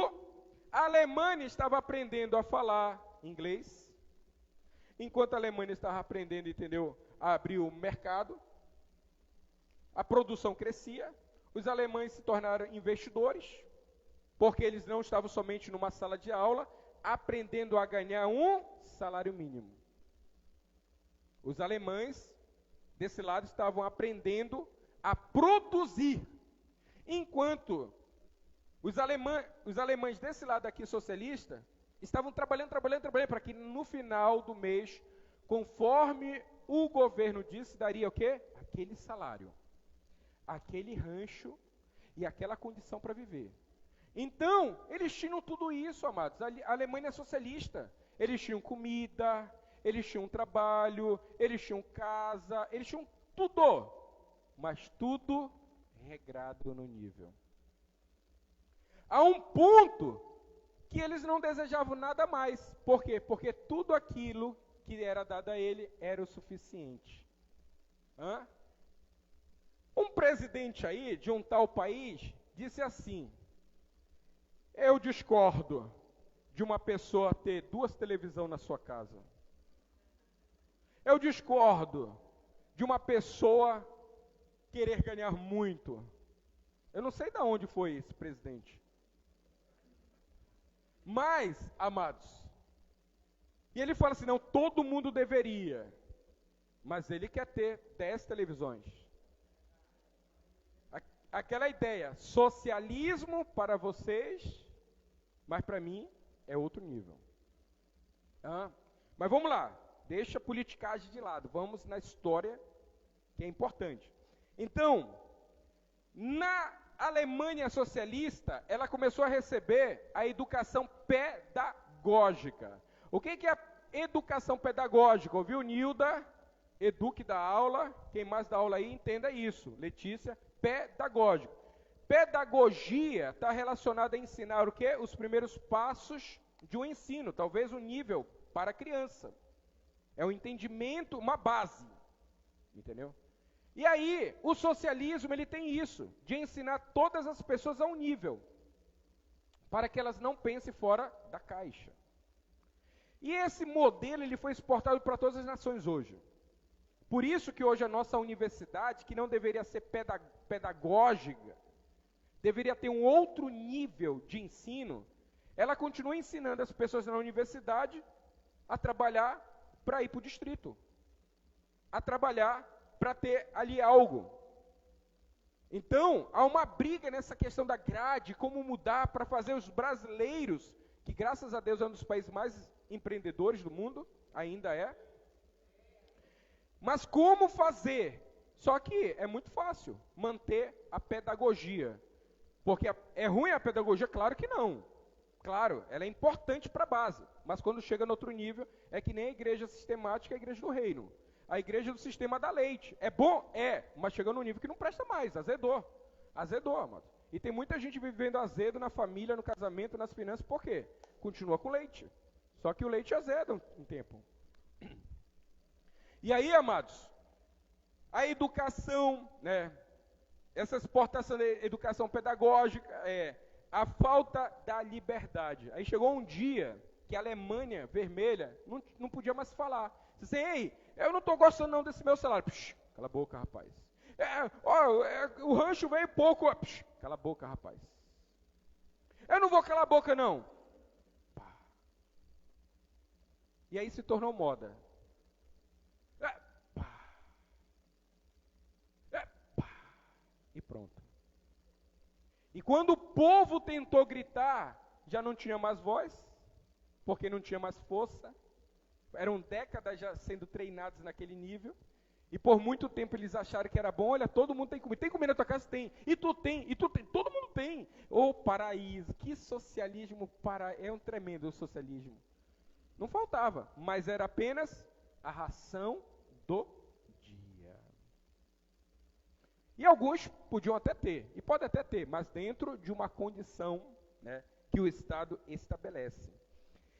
a Alemanha estava aprendendo a falar inglês, enquanto a Alemanha estava aprendendo, entendeu, a abrir o mercado, a produção crescia, os alemães se tornaram investidores, porque eles não estavam somente numa sala de aula, aprendendo a ganhar um salário mínimo. Os alemães, desse lado, estavam aprendendo a produzir, enquanto os alemães desse lado aqui, socialista, estavam trabalhando, para que no final do mês, conforme o governo disse, daria o quê? Aquele salário, aquele rancho e aquela condição para viver. Então, eles tinham tudo isso, amados. A Alemanha é socialista. Eles tinham comida, eles tinham trabalho, eles tinham casa, eles tinham tudo. Mas tudo regrado no nível. A um ponto que eles não desejavam nada mais. Por quê? Porque tudo aquilo que era dado a ele era o suficiente. Um presidente aí, de um tal país, disse assim: eu discordo de uma pessoa ter 2 televisões na sua casa. Eu discordo de uma pessoa querer ganhar muito. Eu não sei de onde foi esse presidente. Mas, amados, E ele fala assim, não, todo mundo deveria, mas ele quer ter 10 televisões. Aquela ideia, socialismo para vocês, mas para mim é outro nível. Mas vamos lá, deixa a politicagem de lado, vamos na história, que é importante. Então, na Alemanha socialista, ela começou a receber a educação pedagógica. O que é a educação pedagógica? Ouviu, Nilda? Eduque da aula, quem mais dá aula aí, entenda isso. Letícia, pedagógico. Pedagogia está relacionada a ensinar o quê? Os primeiros passos de um ensino, talvez o nível para a criança. É um entendimento, uma base, entendeu? E aí, o socialismo, ele tem isso, de ensinar todas as pessoas a um nível, para que elas não pensem fora da caixa. E esse modelo, ele foi exportado para todas as nações hoje. Por isso que hoje a nossa universidade, que não deveria ser pedagógica, deveria ter um outro nível de ensino, ela continua ensinando as pessoas na universidade a trabalhar para ir para o distrito, a trabalhar para ter ali algo. Então, há uma briga nessa questão da grade, como mudar para fazer os brasileiros, que graças a Deus é um dos países mais empreendedores do mundo, ainda é. Mas como fazer? Só que é muito fácil manter a pedagogia. Porque é ruim a pedagogia? Claro que não. Claro, ela é importante para a base. Mas quando chega no outro nível, é que nem a igreja sistemática, a igreja do reino. A igreja do sistema dá leite. É bom? É. Mas chega num nível que não presta mais. Azedou. Azedou, amado. E tem muita gente vivendo azedo na família, no casamento, nas finanças. Por quê? Continua com leite. Só que o leite azeda um tempo. E aí, amados, a educação, né, essa exportação da educação pedagógica, a falta da liberdade. Aí chegou um dia que a Alemanha vermelha não podia mais falar. Disse, ei, eu não estou gostando não desse meu salário. Psh, cala a boca, rapaz. O rancho veio pouco. Psh, cala a boca, rapaz. Eu não vou calar a boca, não. Pá. E aí se tornou moda. E pronto. E quando o povo tentou gritar, já não tinha mais voz, porque não tinha mais força. Eram décadas já sendo treinados naquele nível. E por muito tempo eles acharam que era bom. Olha, todo mundo tem comida. Tem comida na tua casa? Tem. E tu tem. E tu tem. Todo mundo tem. Ô, paraíso. Que socialismo. É um tremendo socialismo. Não faltava. Mas era apenas a ração do dia. E alguns podiam até ter. E pode até ter. Mas dentro de uma condição, né, que o Estado estabelece.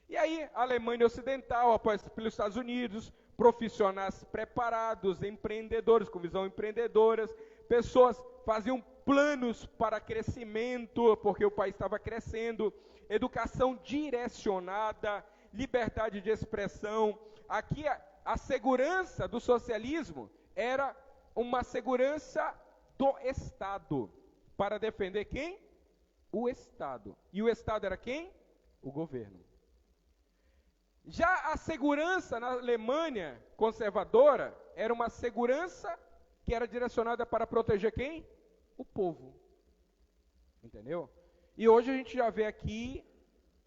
E aí, a Alemanha Ocidental, após pelos Estados Unidos, profissionais preparados, empreendedores, com visão empreendedoras, pessoas faziam planos para crescimento, porque o país estava crescendo, educação direcionada, liberdade de expressão. Aqui, a segurança do socialismo era uma segurança do Estado, para defender quem? O Estado. E o Estado era quem? O governo. Já a segurança na Alemanha conservadora era uma segurança que era direcionada para proteger quem? O povo. Entendeu? E hoje a gente já vê aqui,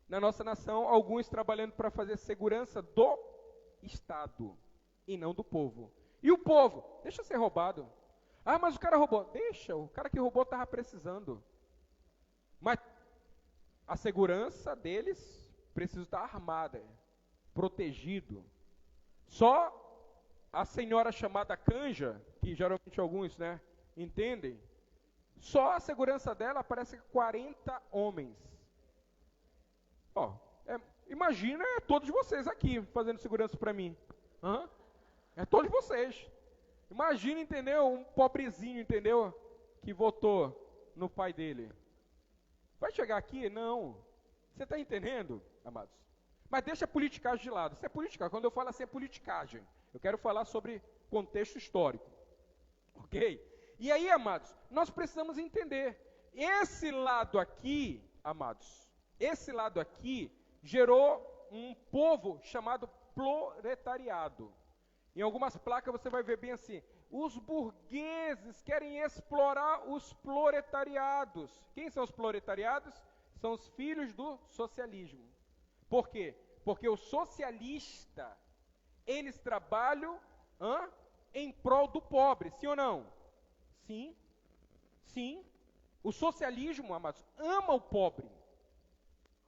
na nossa nação, alguns trabalhando para fazer segurança do Estado e não do povo. E o povo? Deixa ser roubado. Ah, mas o cara roubou. Deixa, o cara que roubou estava precisando. Mas a segurança deles precisa estar armada, protegido. Só a senhora chamada canja, que geralmente alguns, né, entendem, só a segurança dela parece 40 homens. Ó, imagina todos vocês aqui fazendo segurança para mim. É todos vocês. Imagina, entendeu? Um pobrezinho, entendeu? Que votou no pai dele. Vai chegar aqui? Não. Você está entendendo, amados? Mas deixa a politicagem de lado. Isso é politicagem. Quando eu falo assim, é politicagem. Eu quero falar sobre contexto histórico. Ok? E aí, amados, nós precisamos entender. Esse lado aqui, amados, esse lado aqui gerou um povo chamado proletariado. Em algumas placas você vai ver bem assim, os burgueses querem explorar os proletariados. Quem são os proletariados? São os filhos do socialismo. Por quê? Porque o socialista, eles trabalham em prol do pobre, sim ou não? Sim, sim. O socialismo, amados, ama o pobre.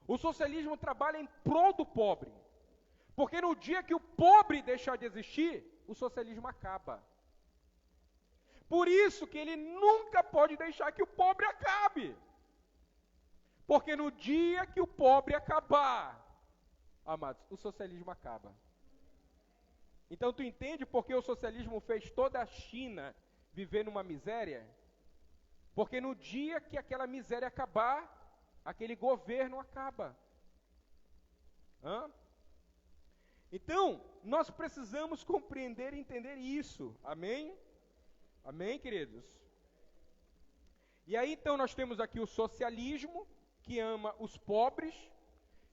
O socialismo trabalha em prol do pobre. Porque no dia que o pobre deixar de existir, o socialismo acaba. Por isso que ele nunca pode deixar que o pobre acabe. Porque no dia que o pobre acabar, amados, o socialismo acaba. Então tu entende por que o socialismo fez toda a China viver numa miséria? Porque no dia que aquela miséria acabar, aquele governo acaba. Então, nós precisamos compreender e entender isso. Amém? Amém, queridos? E aí, então, nós temos aqui o socialismo, que ama os pobres,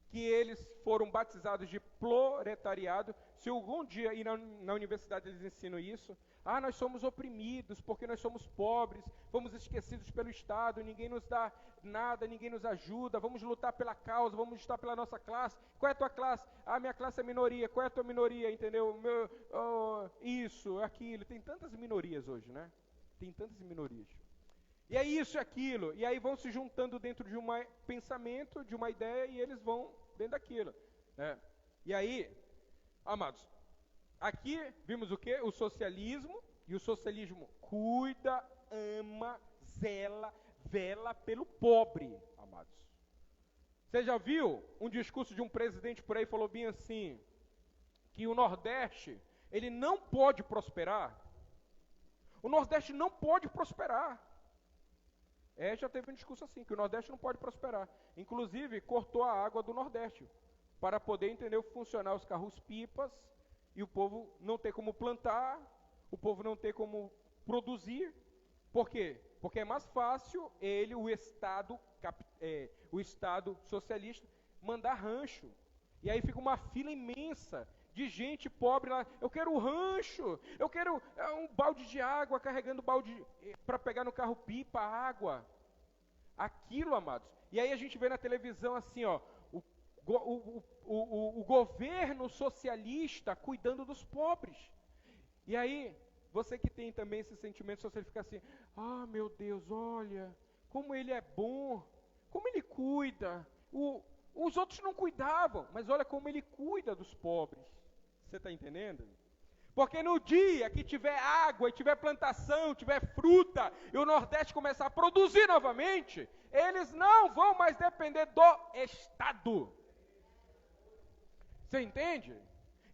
que eles foram batizados de proletariado. Se algum dia ir na universidade eles ensinam isso, nós somos oprimidos porque nós somos pobres, fomos esquecidos pelo Estado, ninguém nos dá nada, ninguém nos ajuda, vamos lutar pela causa, vamos lutar pela nossa classe. Qual é a tua classe? Minha classe é minoria. Qual é a tua minoria? Entendeu? Isso, aquilo. Tem tantas minorias hoje, né? Tem tantas minorias. E é isso e aquilo. E aí vão se juntando dentro de um pensamento, de uma ideia, e eles vão dentro daquilo. Né? E aí, amados, aqui vimos o quê? O socialismo, e o socialismo cuida, ama, zela, vela pelo pobre, amados. Você já viu um discurso de um presidente por aí, falou bem assim, que o Nordeste, ele não pode prosperar? O Nordeste não pode prosperar. Já teve um discurso assim, que o Nordeste não pode prosperar. Inclusive, cortou a água do Nordeste, para poder, entender, funcionar os carros-pipas, e o povo não ter como plantar, o povo não ter como produzir. Por quê? Porque é mais fácil o Estado socialista, mandar rancho. E aí fica uma fila imensa de gente pobre lá. Eu quero um rancho, eu quero um balde de água, carregando balde para pegar no carro-pipa a água. Aquilo, amados. E aí a gente vê na televisão assim, o governo socialista cuidando dos pobres. E aí, você que tem também esse sentimento social, fica assim, meu Deus, olha, como ele é bom, como ele cuida. Os outros não cuidavam, mas olha como ele cuida dos pobres. Você está entendendo? Porque no dia que tiver água, e tiver plantação, tiver fruta, e o Nordeste começar a produzir novamente, eles não vão mais depender do Estado. Você entende?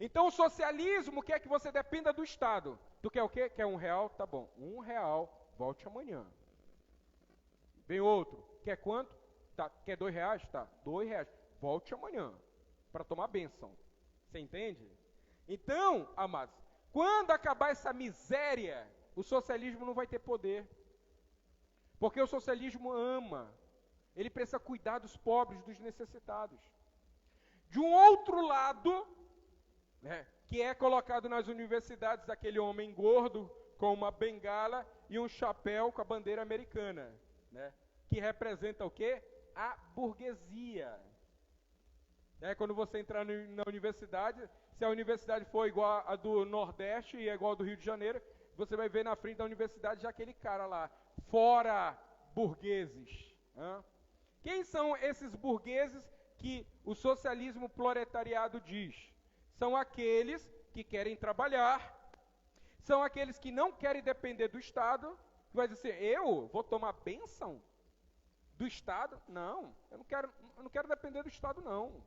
Então o socialismo quer que você dependa do Estado. Tu quer o quê? Quer R$1? Tá bom. R$1, volte amanhã. Vem outro. Quer quanto? Tá. Quer R$2? Tá. R$2. Volte amanhã. Para tomar bênção. Você entende? Então, amados, quando acabar essa miséria, o socialismo não vai ter poder. Porque o socialismo ama. Ele precisa cuidar dos pobres, dos necessitados. De um outro lado, que é colocado nas universidades aquele homem gordo com uma bengala e um chapéu com a bandeira americana, que representa o quê? A burguesia. Quando você entrar na universidade, se a universidade for igual a do Nordeste e é igual a do Rio de Janeiro, você vai ver na frente da universidade já aquele cara lá, fora burgueses. Quem são esses burgueses que o socialismo proletariado diz? São aqueles que querem trabalhar, são aqueles que não querem depender do Estado, que vai dizer, eu vou tomar bênção do Estado? Não, eu não quero depender do Estado, não.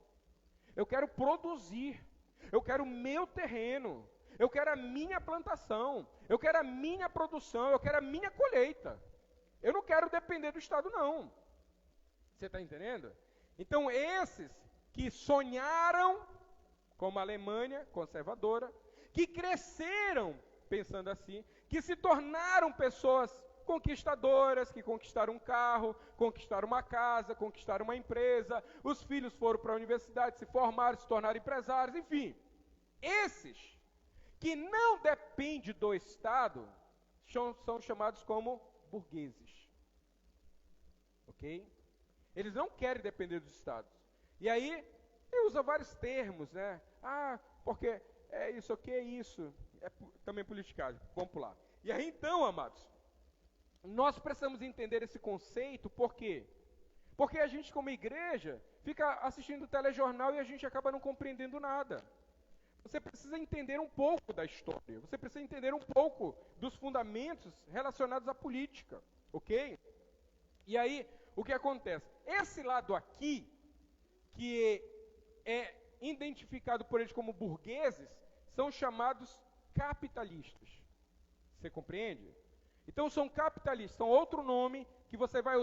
Eu quero produzir, eu quero o meu terreno, eu quero a minha plantação, eu quero a minha produção, eu quero a minha colheita. Eu não quero depender do Estado, não. Você está entendendo? Então, esses que sonharam, como a Alemanha conservadora, que cresceram pensando assim, que se tornaram pessoas conquistadoras que conquistaram um carro, conquistaram uma casa, conquistaram uma empresa, os filhos foram para a universidade, se formaram, se tornaram empresários, enfim. Esses que não dependem do Estado são chamados como burgueses. Ok? Eles não querem depender dos Estados. E aí, ele usa vários termos, né? Porque é isso, ok, é isso. É também politicagem, vamos pular. E aí então, amados, nós precisamos entender esse conceito, por quê? Porque a gente como igreja fica assistindo telejornal e a gente acaba não compreendendo nada. Você precisa entender um pouco da história, você precisa entender um pouco dos fundamentos relacionados à política, ok? E aí, o que acontece? Esse lado aqui, que é identificado por eles como burgueses, são chamados capitalistas. Você compreende? Então são capitalistas, são outro nome que você vai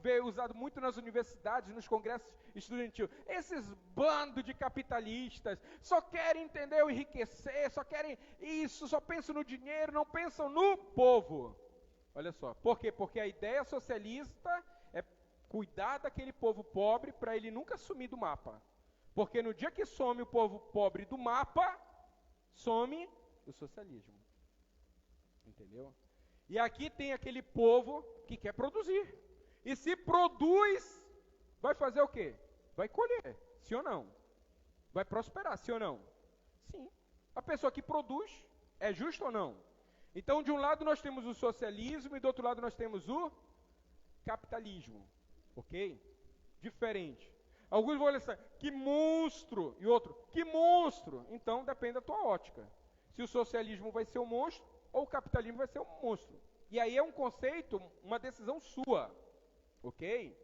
ver usado muito nas universidades, nos congressos estudantis. Esses bandos de capitalistas só querem, entender, enriquecer, só querem isso, só pensam no dinheiro, não pensam no povo. Olha só, por quê? Porque a ideia socialista é cuidar daquele povo pobre para ele nunca sumir do mapa. Porque no dia que some o povo pobre do mapa, some o socialismo. Entendeu? E aqui tem aquele povo que quer produzir. E se produz, vai fazer o quê? Vai colher, sim ou não? Vai prosperar, sim ou não? Sim. A pessoa que produz, é justo ou não? Então, de um lado nós temos o socialismo e do outro lado nós temos o capitalismo. Ok? Diferente. Alguns vão dizer, que monstro! E outro, que monstro! Então, depende da tua ótica. Se o socialismo vai ser um monstro, ou o capitalismo vai ser um monstro. E aí é um conceito, uma decisão sua. Ok?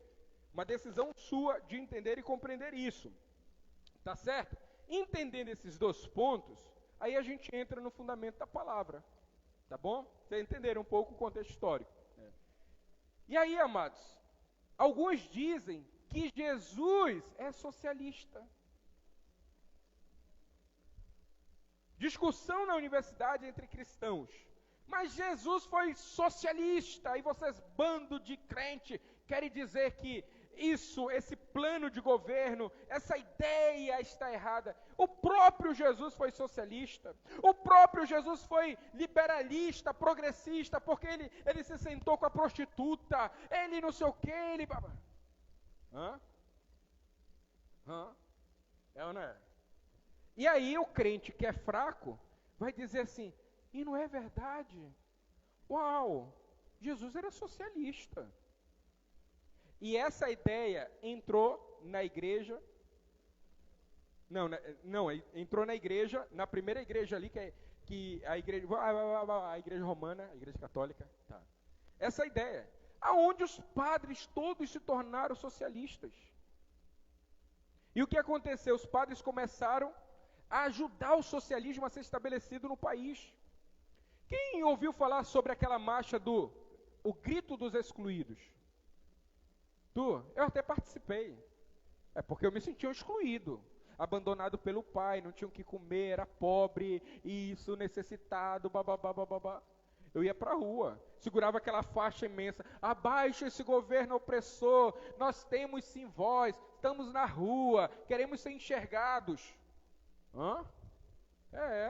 Uma decisão sua de entender e compreender isso. Tá certo? Entendendo esses dois pontos, aí a gente entra no fundamento da palavra. Tá bom? Vocês entenderam um pouco o contexto histórico. E aí, amados, alguns dizem que Jesus é socialista. Discussão na universidade entre cristãos. Mas Jesus foi socialista. E vocês, bando de crente, querem dizer que esse plano de governo, essa ideia está errada. O próprio Jesus foi socialista. O próprio Jesus foi liberalista, progressista, porque ele se sentou com a prostituta. Ele não sei o quê, ele... Hã? É ou não é? E aí o crente que é fraco vai dizer assim, e não é verdade? Uau, Jesus era socialista. E essa ideia entrou na igreja, entrou na igreja, na primeira igreja ali, que a igreja romana, a igreja católica, tá. Essa ideia, aonde os padres todos se tornaram socialistas. E o que aconteceu? Os padres começaram a ajudar o socialismo a ser estabelecido no país. Quem ouviu falar sobre aquela marcha o grito dos excluídos? Eu até participei. É porque eu me sentia excluído, abandonado pelo pai, não tinha o que comer, era pobre, isso, necessitado, bababá. Eu ia para a rua, segurava aquela faixa imensa, abaixo esse governo opressor, nós temos sim voz, estamos na rua, queremos ser enxergados.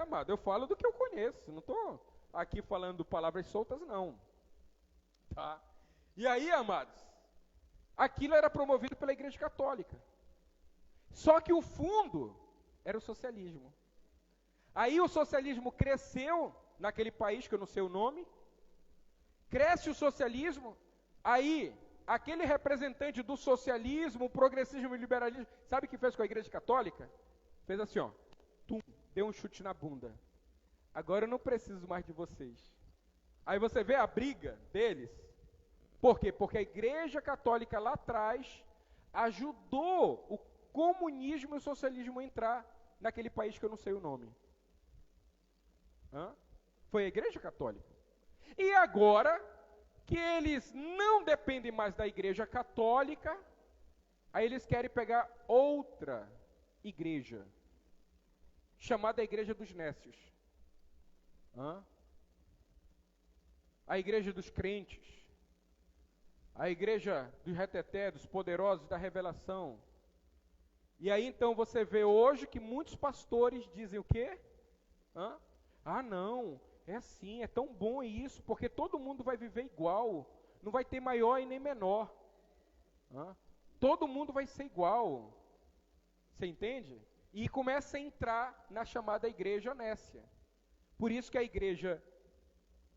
Amado, eu falo do que eu conheço, não estou aqui falando palavras soltas não. Tá? E aí, amados, aquilo era promovido pela Igreja Católica. Só que o fundo era o socialismo. Aí o socialismo cresceu naquele país, que eu não sei o nome. Cresce o socialismo, aí aquele representante do socialismo, o progressismo e o liberalismo, sabe o que fez com a Igreja Católica? Fez assim, ó, deu um chute na bunda. Agora eu não preciso mais de vocês. Aí você vê a briga deles. Por quê? Porque a Igreja Católica lá atrás ajudou o comunismo e o socialismo a entrar naquele país que eu não sei o nome. Foi a Igreja Católica. E agora que eles não dependem mais da Igreja Católica, aí eles querem pegar outra igreja, chamada Igreja dos Nécios. a igreja dos crentes, a igreja dos reteté, dos poderosos, da revelação. E aí então você vê hoje que muitos pastores dizem o quê? Ah não, é assim, é tão bom isso, porque todo mundo vai viver igual, não vai ter maior e nem menor. Todo mundo vai ser igual. Você entende? E começa a entrar na chamada igreja nécia. Por isso que a igreja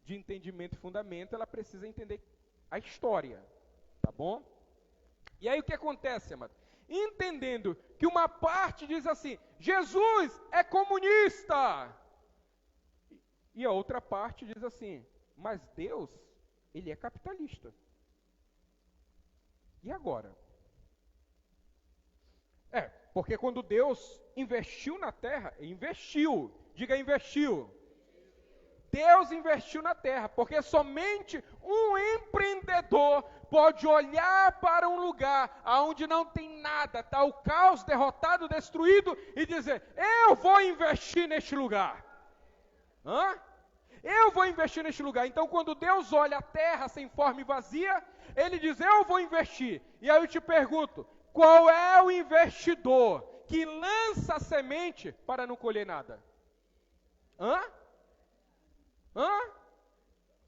de entendimento e fundamento, ela precisa entender a história, tá bom? E aí o que acontece, amado? Entendendo que uma parte diz assim, Jesus é comunista, e a outra parte diz assim, mas Deus, ele é capitalista. E agora? Porque quando Deus investiu na terra, investiu, diga investiu. Deus investiu na terra, porque somente um empreendedor pode olhar para um lugar onde não tem nada, está o caos, derrotado, destruído, e dizer, eu vou investir neste lugar. Eu vou investir neste lugar. Então quando Deus olha a terra sem forma e vazia, Ele diz, eu vou investir. E aí eu te pergunto, qual é o investidor que lança a semente para não colher nada?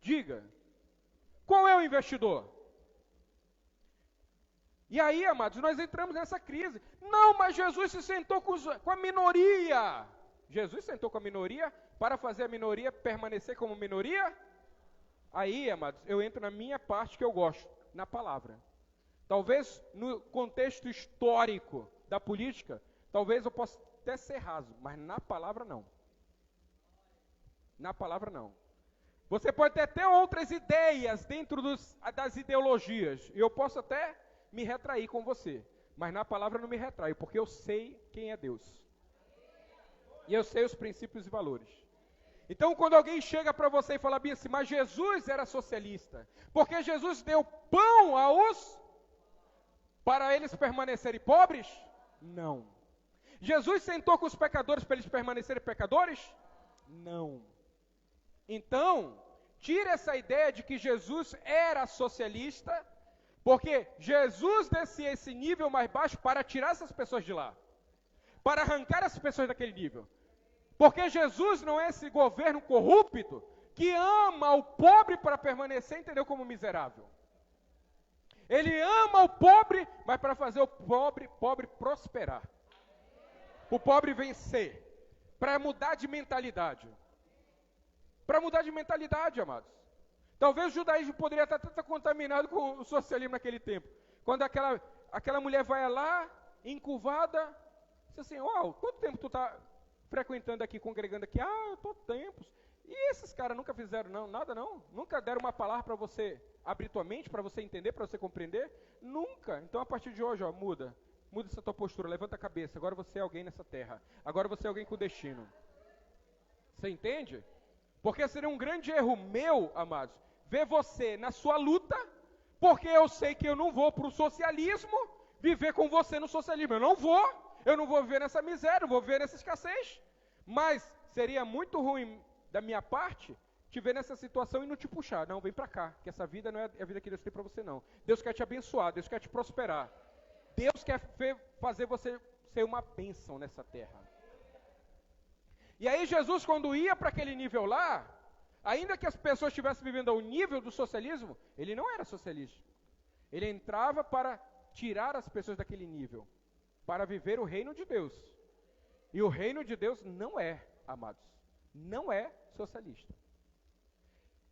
Diga. Qual é o investidor? E aí, amados, nós entramos nessa crise. Não, mas Jesus se sentou com a minoria. Jesus sentou com a minoria para fazer a minoria permanecer como minoria? Aí, amados, eu entro na minha parte que eu gosto, na palavra. Talvez no contexto histórico da política, talvez eu possa até ser raso, mas na palavra não. Na palavra não. Você pode ter até outras ideias dentro das ideologias, e eu posso até me retrair com você, mas na palavra não me retraio, porque eu sei quem é Deus. E eu sei os princípios e valores. Então quando alguém chega para você e fala bem assim, mas Jesus era socialista, porque Jesus deu pão para eles permanecerem pobres? Não. Jesus sentou com os pecadores para eles permanecerem pecadores? Não. Então, tire essa ideia de que Jesus era socialista, porque Jesus descia esse nível mais baixo para tirar essas pessoas de lá, para arrancar as pessoas daquele nível. Porque Jesus não é esse governo corrupto que ama o pobre para permanecer, entendeu, como miserável. Ele ama o pobre, mas para fazer o pobre prosperar. O pobre vencer, para mudar de mentalidade. Para mudar de mentalidade, amados. Talvez o judaísmo poderia estar contaminado com o socialismo naquele tempo. Quando aquela mulher vai lá, encurvada, diz assim, quanto tempo tu está frequentando aqui, congregando aqui? Eu estou tempos. E esses caras nunca fizeram nada não? Nunca deram uma palavra para você abrir tua mente, para você entender, para você compreender? Nunca. Então a partir de hoje, muda essa tua postura, levanta a cabeça. Agora você é alguém nessa terra. Agora você é alguém com destino. Você entende? Porque seria um grande erro meu, amados, ver você na sua luta, porque eu sei que eu não vou para o socialismo viver com você no socialismo. Eu não vou viver nessa miséria, não vou viver nessa escassez. Mas seria muito ruim da minha parte te ver nessa situação e não te puxar. Não, vem para cá, que essa vida não é a vida que Deus tem para você, não. Deus quer te abençoar, Deus quer te prosperar. Deus quer fazer você ser uma bênção nessa terra. E aí Jesus, quando ia para aquele nível lá, ainda que as pessoas estivessem vivendo ao nível do socialismo, ele não era socialista. Ele entrava para tirar as pessoas daquele nível, para viver o reino de Deus. E o reino de Deus não é, amados, não é socialista.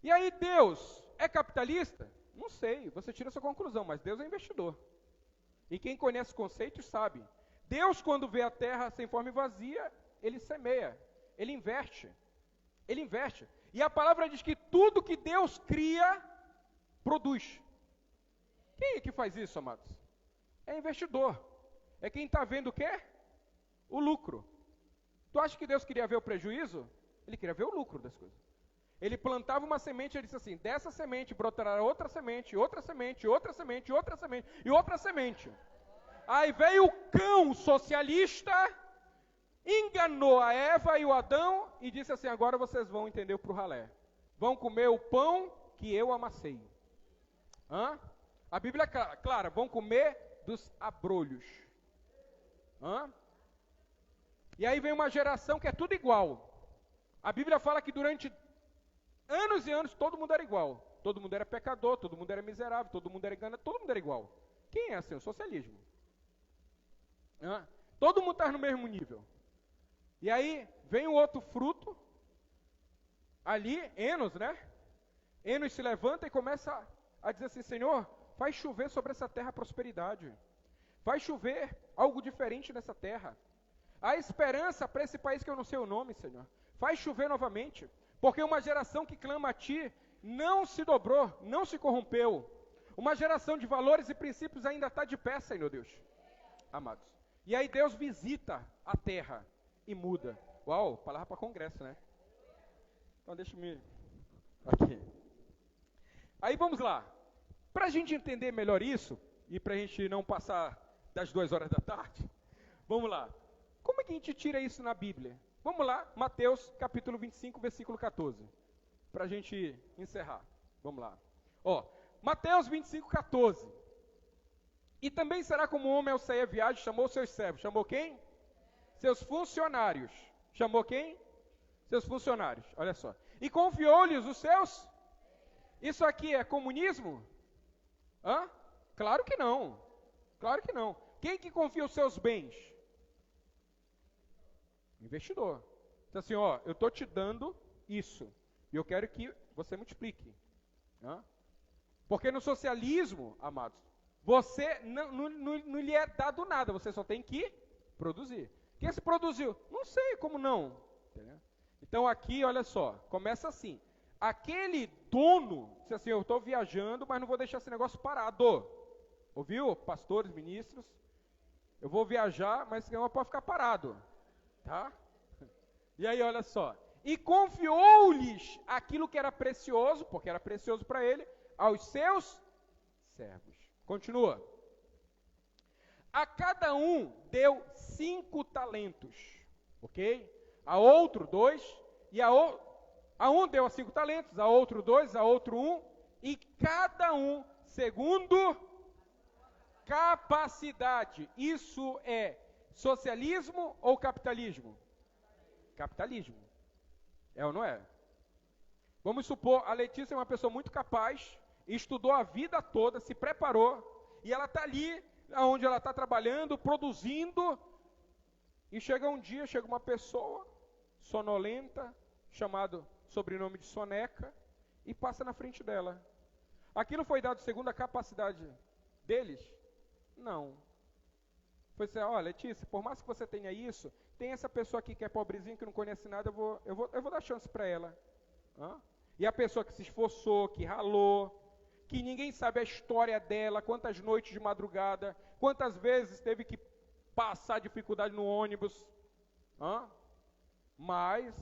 E aí Deus é capitalista? Não sei, você tira a sua conclusão, mas Deus é investidor. E quem conhece conceitos sabe. Deus, quando vê a terra sem forma e vazia, ele semeia. Ele investe. E a palavra diz que tudo que Deus cria, produz. Quem é que faz isso, amados? É investidor. É quem está vendo o quê? O lucro. Tu acha que Deus queria ver o prejuízo? Ele queria ver o lucro das coisas. Ele plantava uma semente e ele disse assim, dessa semente brotará outra semente, outra semente, outra semente, outra semente e outra semente. Aí veio o cão socialista, enganou a Eva e o Adão e disse assim, agora vocês vão entender pro ralé. Vão comer o pão que eu amassei. Hã? A Bíblia é clara, vão comer dos abrolhos. Hã? E aí vem uma geração que é tudo igual. A Bíblia fala que durante anos e anos todo mundo era igual. Todo mundo era pecador, todo mundo era miserável, todo mundo era enganoso, todo mundo era igual. Quem é assim? O socialismo. Hã? Todo mundo está no mesmo nível. E aí vem o outro fruto, ali, Enos, né? Enos se levanta e começa a dizer assim, Senhor, faz chover sobre essa terra prosperidade. Faz chover algo diferente nessa terra. Há esperança para esse país que eu não sei o nome, Senhor. Faz chover novamente. Porque uma geração que clama a Ti não se dobrou, não se corrompeu. Uma geração de valores e princípios ainda está de pé, Senhor Deus. Amados. E aí Deus visita a terra e muda. Uau, palavra para congresso, né? Então deixa-me... Aqui. Aí vamos lá. Para a gente entender melhor isso, e para a gente não passar das 2 horas da tarde, vamos lá. Como é que a gente tira isso na Bíblia? Vamos lá, Mateus capítulo 25, versículo 14. Para a gente encerrar. Vamos lá. Ó, Mateus 25, 14. E também será como um homem ao sair a viagem, chamou seus servos. Chamou quem? Seus funcionários. Chamou quem? Seus funcionários. Olha só. E confiou-lhes os seus? Isso aqui é comunismo? Hã? Claro que não. Claro que não. Quem que confia os seus bens? Investidor. Então assim, ó, eu estou te dando isso. E eu quero que você multiplique. Hã? Porque no socialismo, amados, você não lhe é dado nada, você só tem que produzir. Quem se produziu? Não sei, como não? Entendeu? Então aqui, olha só, começa assim. Aquele dono, disse assim, eu estou viajando, mas não vou deixar esse negócio parado. Ouviu, pastores, ministros? Eu vou viajar, mas esse negócio pode ficar parado. Tá? E aí, olha só. E confiou-lhes aquilo que era precioso, porque era precioso para ele, aos seus servos. Continua. A cada um deu 5 talentos, ok? A outro 2, e a um deu 5 talentos, a outro 2, a outro 1, e cada um segundo capacidade. Isso é socialismo ou capitalismo? Capitalismo. É ou não é? Vamos supor, a Letícia é uma pessoa muito capaz, estudou a vida toda, se preparou, e ela está ali, onde ela está trabalhando, produzindo, e chega um dia, chega uma pessoa sonolenta, chamado sobrenome de soneca, e passa na frente dela. Aquilo foi dado segundo a capacidade deles? Não. Foi assim, ó, Letícia, por mais que você tenha isso, tem essa pessoa aqui que é pobrezinha, que não conhece nada, eu vou dar chance para ela. Hã? E a pessoa que se esforçou, que ralou, que ninguém sabe a história dela, quantas noites de madrugada, quantas vezes teve que passar dificuldade no ônibus. Hã? Mas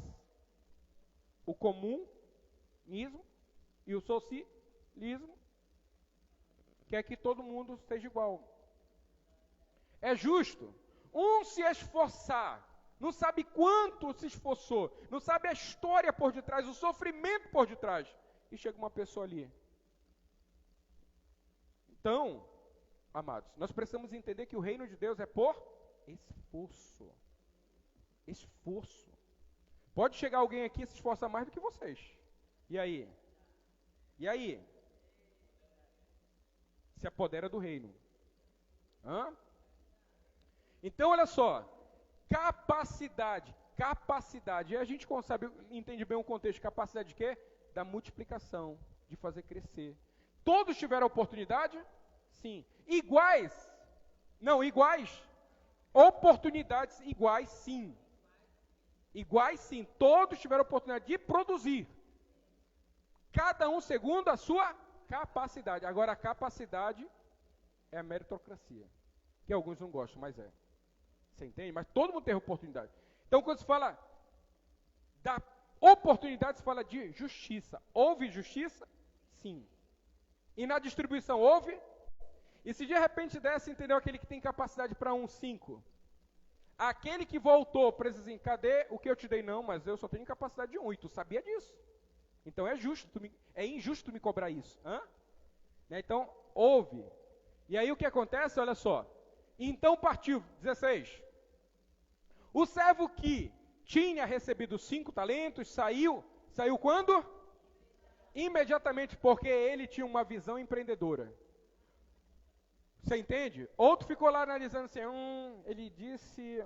o comunismo e o socialismo quer que todo mundo seja igual. É justo. Um se esforçar, não sabe quanto se esforçou, não sabe a história por detrás, o sofrimento por detrás, e chega uma pessoa ali. Então, amados, nós precisamos entender que o reino de Deus é por esforço. Esforço. Pode chegar alguém aqui e se esforçar mais do que vocês. E aí? E aí? Se apodera do reino. Hã? Então, olha só. Capacidade. Capacidade. E a gente entende bem o contexto de capacidade de quê? Da multiplicação, de fazer crescer. Todos tiveram oportunidade? Sim. Iguais? Não, iguais. Oportunidades iguais, sim. Iguais, sim. Todos tiveram oportunidade de produzir. Cada um segundo a sua capacidade. Agora, a capacidade é a meritocracia. Que alguns não gostam, mas é. Você entende? Mas todo mundo teve oportunidade. Então, quando se fala da oportunidade, se fala de justiça. Houve justiça? Sim. E na distribuição houve? E se de repente desse, entendeu, aquele que tem capacidade para 5? Aquele que voltou, precisa dizer, cadê o que eu te dei? Não, mas eu só tenho capacidade de 1. E tu sabia disso? Então é injusto me cobrar isso. Né? Então, ouve. E aí o que acontece, olha só. Então partiu, 16. O servo que tinha recebido 5 talentos, saiu quando? Imediatamente, porque ele tinha uma visão empreendedora. Você entende? Outro ficou lá analisando assim, ele disse,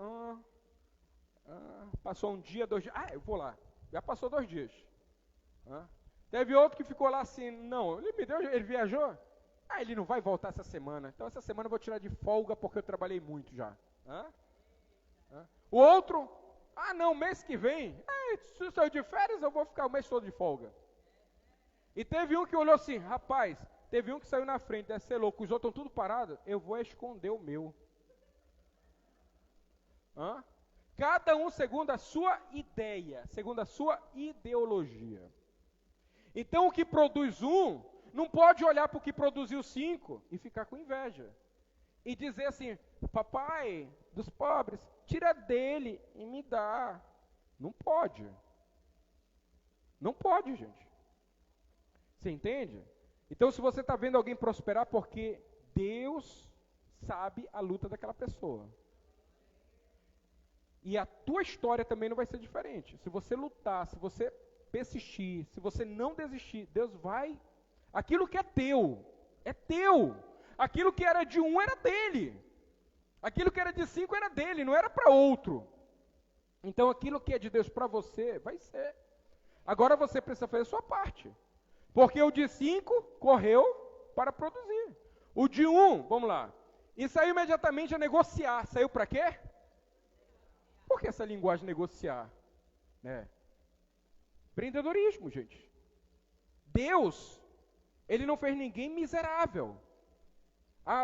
passou um dia, 2 dias, eu vou lá. Já passou 2 dias. Teve outro que ficou lá assim, não, ele viajou? Ele não vai voltar essa semana. Então essa semana eu vou tirar de folga porque eu trabalhei muito já. O outro, não, mês que vem, se eu sair de férias eu vou ficar o mês todo de folga. E teve um que olhou assim, rapaz, teve um que saiu na frente, deve ser louco, os outros estão tudo parados, eu vou esconder o meu. Cada um segundo a sua ideia, segundo a sua ideologia. Então o que produz um, não pode olhar para o que produziu 5 e ficar com inveja. E dizer assim, papai dos pobres, tira dele e me dá. Não pode. Não pode, gente. Você entende? Então se você está vendo alguém prosperar, porque Deus sabe a luta daquela pessoa. E a tua história também não vai ser diferente. Se você lutar, se você persistir, se você não desistir, Deus vai... Aquilo que é teu, é teu. Aquilo que era de um era dele. Aquilo que era de 5 era dele, não era para outro. Então aquilo que é de Deus para você, vai ser. Agora você precisa fazer a sua parte. Porque o de 5 correu para produzir. O de 1, vamos lá. E saiu imediatamente a negociar. Saiu para quê? Por que essa linguagem negociar? Empreendedorismo, gente. Deus, Ele não fez ninguém miserável.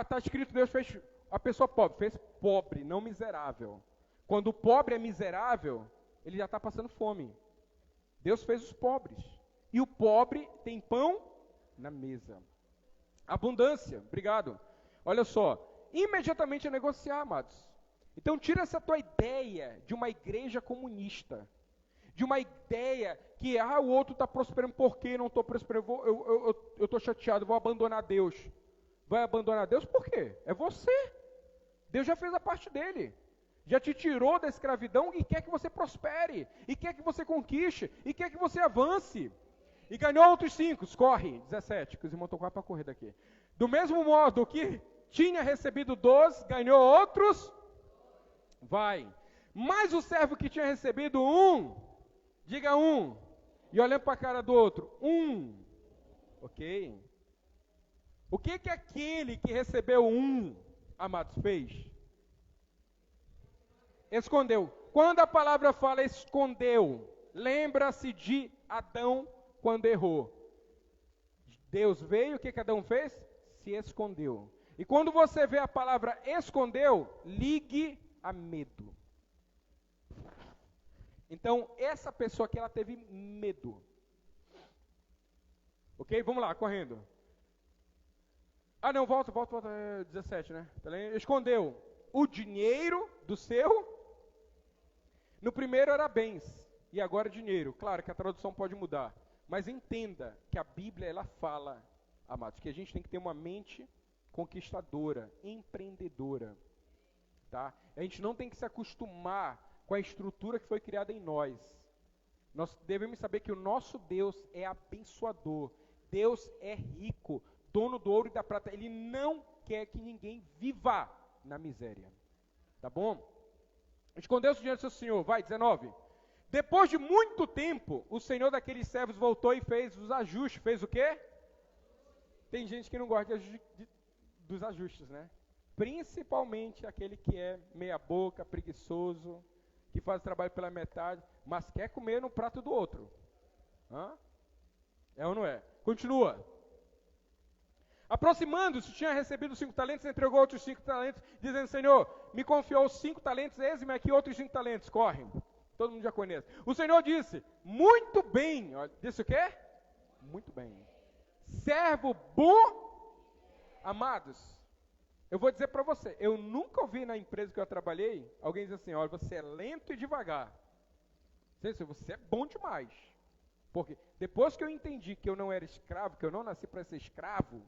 Está escrito, Deus fez a pessoa pobre. Fez pobre, não miserável. Quando o pobre é miserável, ele já está passando fome. Deus fez os pobres. E o pobre tem pão na mesa. Abundância, obrigado. Olha só, imediatamente a negociar, amados. Então tira essa tua ideia de uma igreja comunista. De uma ideia que, o outro está prosperando, por que não estou prosperando? Eu estou chateado, vou abandonar Deus. Vai abandonar Deus por quê? É você. Deus já fez a parte dele. Já te tirou da escravidão e quer que você prospere. E quer que você conquiste. E quer que você avance. E ganhou outros 5, corre, 17, que os irmãos estão quase para correr daqui. Do mesmo modo que tinha recebido 12, ganhou outros, vai. Mas o servo que tinha recebido 1, diga 1, e olhando para a cara do outro, 1, ok? O que aquele que recebeu 1, amados, fez? Escondeu. Quando a palavra fala escondeu, lembra-se de Adão quando errou. Deus veio, o que Adão fez? Se escondeu. E quando você vê a palavra escondeu, ligue a medo. Então, essa pessoa aqui, ela teve medo. Ok? Vamos lá, correndo. Não, volta, 17, né? Escondeu o dinheiro do seu. No primeiro era bens, e agora dinheiro. Claro que a tradução pode mudar. Mas entenda que a Bíblia, ela fala, amados, que a gente tem que ter uma mente conquistadora, empreendedora. Tá? A gente não tem que se acostumar com a estrutura que foi criada em nós. Nós devemos saber que o nosso Deus é abençoador. Deus é rico, dono do ouro e da prata. Ele não quer que ninguém viva na miséria. Tá bom? Escondeu-se diante do seu senhor. Vai, 19. Depois de muito tempo, o senhor daqueles servos voltou e fez os ajustes. Fez o quê? Tem gente que não gosta dos ajustes, né? Principalmente aquele que é meia boca, preguiçoso, que faz o trabalho pela metade, mas quer comer no prato do outro. É ou não é? Continua. Aproximando-se, tinha recebido 5 talentos, entregou outros 5 talentos, dizendo, Senhor, me confiou 5 talentos, eis-me aqui outros 5 talentos, corre. Todo mundo já conhece. O Senhor disse, muito bem. Disse o quê? Muito bem. Servo bom. Amados, eu vou dizer para você, eu nunca ouvi na empresa que eu trabalhei, alguém dizer assim, olha, você é lento e devagar. Você é bom demais. Porque depois que eu entendi que eu não era escravo, que eu não nasci para ser escravo,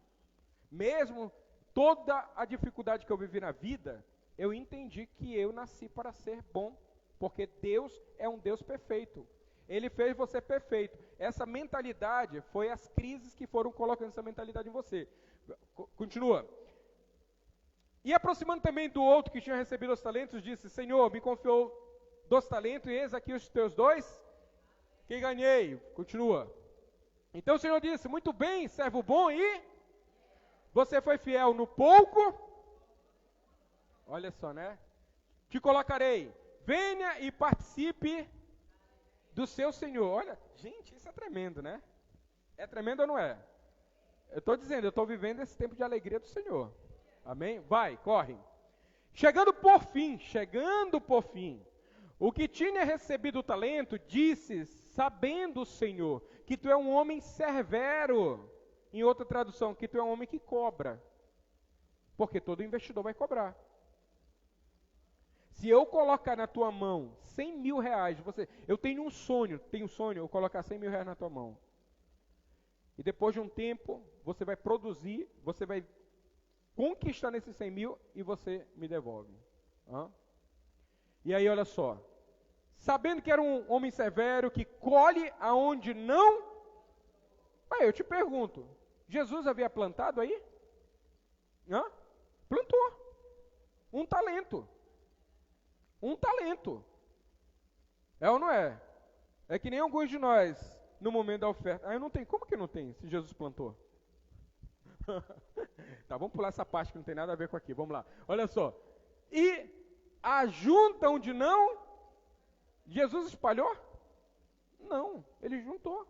mesmo toda a dificuldade que eu vivi na vida, eu entendi que eu nasci para ser bom, porque Deus é um Deus perfeito. Ele fez você perfeito. Essa mentalidade foi as crises que foram colocando essa mentalidade em você. Continua. E aproximando também do outro que tinha recebido os talentos, disse: Senhor, me confiou 2 talentos, e eis aqui os teus 2, que ganhei. Continua. Então o Senhor disse: muito bem, servo bom, e você foi fiel no pouco. Olha só, né? Te colocarei. Venha e participe do seu Senhor. Olha, gente, isso é tremendo, né? É tremendo ou não é? Eu estou dizendo, eu estou vivendo esse tempo de alegria do Senhor. Amém? Vai, corre. Chegando por fim, o que tinha recebido o talento, disse, sabendo o Senhor, que tu é um homem severo. Em outra tradução, que tu é um homem que cobra. Porque todo investidor vai cobrar. Se eu colocar na tua mão 100 mil reais, eu tenho um sonho, eu colocar 100 mil reais na tua mão. E depois de um tempo, você vai produzir, você vai conquistar nesses 100 mil e você me devolve. E aí, olha só. Sabendo que era um homem severo, que colhe aonde não... Aí eu te pergunto, Jesus havia plantado aí? Plantou. Um talento. É ou não é? É que nem alguns de nós, no momento da oferta. Eu não tenho. Como que não tem, se Jesus plantou? Tá, vamos pular essa parte que não tem nada a ver com aqui. Vamos lá. Olha só. E ajunta onde não? Jesus espalhou? Não, ele juntou.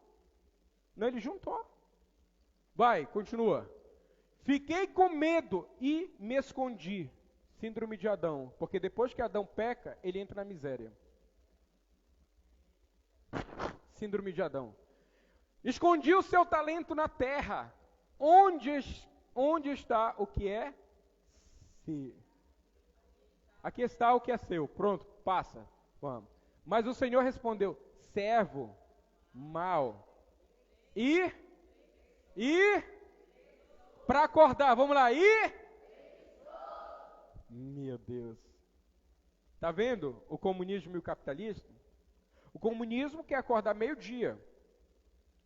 Não, ele juntou. Vai, continua. Fiquei com medo e me escondi. Síndrome de Adão. Porque depois que Adão peca, ele entra na miséria. Síndrome de Adão. Escondi o seu talento na terra. Onde está o que é seu? Aqui está o que é seu. Pronto, passa. Vamos. Mas o Senhor respondeu: servo mau. E para acordar, vamos lá. Meu Deus. Tá vendo o comunismo e o capitalismo? O comunismo quer acordar meio-dia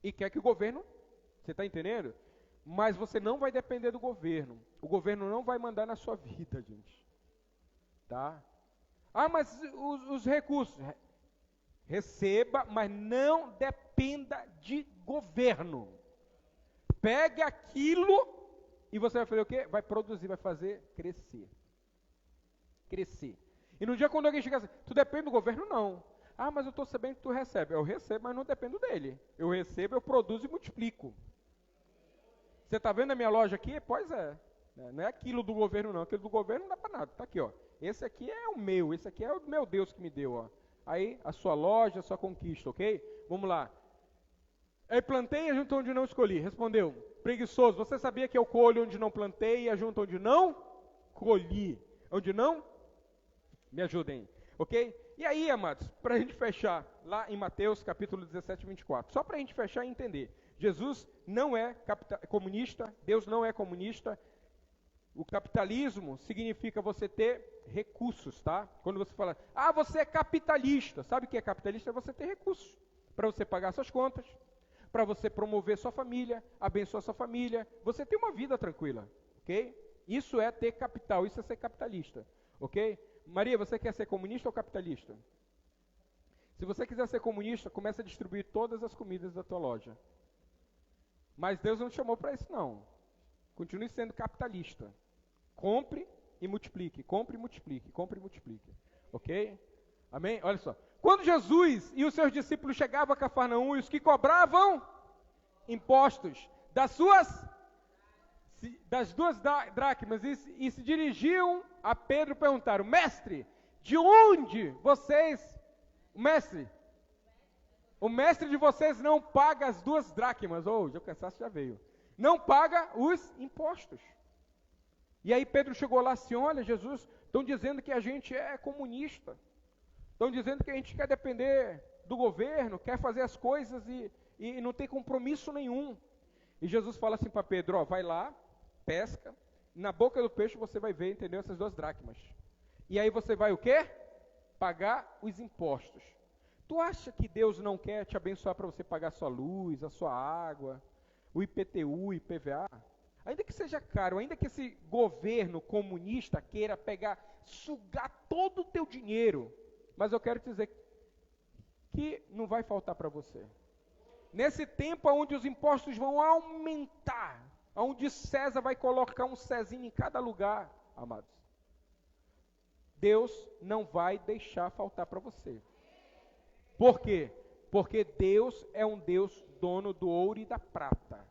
e quer que o governo, você está entendendo? Mas você não vai depender do governo. O governo não vai mandar na sua vida, gente. Tá? Mas os recursos, receba, mas não dependa de governo. Pegue aquilo e você vai fazer o quê? Vai produzir, vai fazer crescer. Crescer. E no dia quando alguém chega assim, tu depende do governo? Não. Mas eu estou sabendo que tu recebe. Eu recebo, mas não dependo dele. Eu recebo, eu produzo e multiplico. Você está vendo a minha loja aqui? Pois é. Não é aquilo do governo não. Aquilo do governo não dá para nada. Está aqui, ó. Esse aqui é o meu. Esse aqui é o meu Deus que me deu, ó. Aí, a sua loja, a sua conquista, ok? Vamos lá. Eu plantei e ajunto onde não escolhi. Respondeu, preguiçoso, você sabia que eu colho onde não plantei e ajunto onde não colhi? Onde não? Me ajudem, ok? E aí, amados, para a gente fechar, lá em Mateus capítulo 17, 24, só para a gente fechar e entender, Jesus não é comunista, Deus não é comunista. O capitalismo significa você ter recursos, tá? Quando você fala, você é capitalista, sabe o que é capitalista? É você ter recursos, para você pagar suas contas, para você promover sua família, abençoar sua família, você ter uma vida tranquila, ok? Isso é ter capital, isso é ser capitalista, ok? Maria, você quer ser comunista ou capitalista? Se você quiser ser comunista, comece a distribuir todas as comidas da tua loja. Mas Deus não te chamou para isso não. Continue sendo capitalista. Compre e multiplique, compre e multiplique, compre e multiplique. Ok? Amém? Olha só. Quando Jesus e os seus discípulos chegavam a Cafarnaum, e os que cobravam impostos das 2 dracmas e se dirigiam a Pedro, perguntaram, mestre, de onde vocês, o mestre de vocês não paga as 2 dracmas, já o cansaço já veio, não paga os impostos. E aí Pedro chegou lá assim, olha Jesus, estão dizendo que a gente é comunista, estão dizendo que a gente quer depender do governo, quer fazer as coisas e não tem compromisso nenhum. E Jesus fala assim para Pedro, ó, vai lá, pesca, na boca do peixe você vai ver, entendeu, essas 2 dracmas. E aí você vai o quê? Pagar os impostos. Tu acha que Deus não quer te abençoar para você pagar a sua luz, a sua água, o IPTU, IPVA? Ainda que seja caro, ainda que esse governo comunista queira pegar, sugar todo o teu dinheiro, mas eu quero te dizer que não vai faltar para você. Nesse tempo onde os impostos vão aumentar, onde César vai colocar um Cezinho em cada lugar, amados, Deus não vai deixar faltar para você. Por quê? Porque Deus é um Deus dono do ouro e da prata.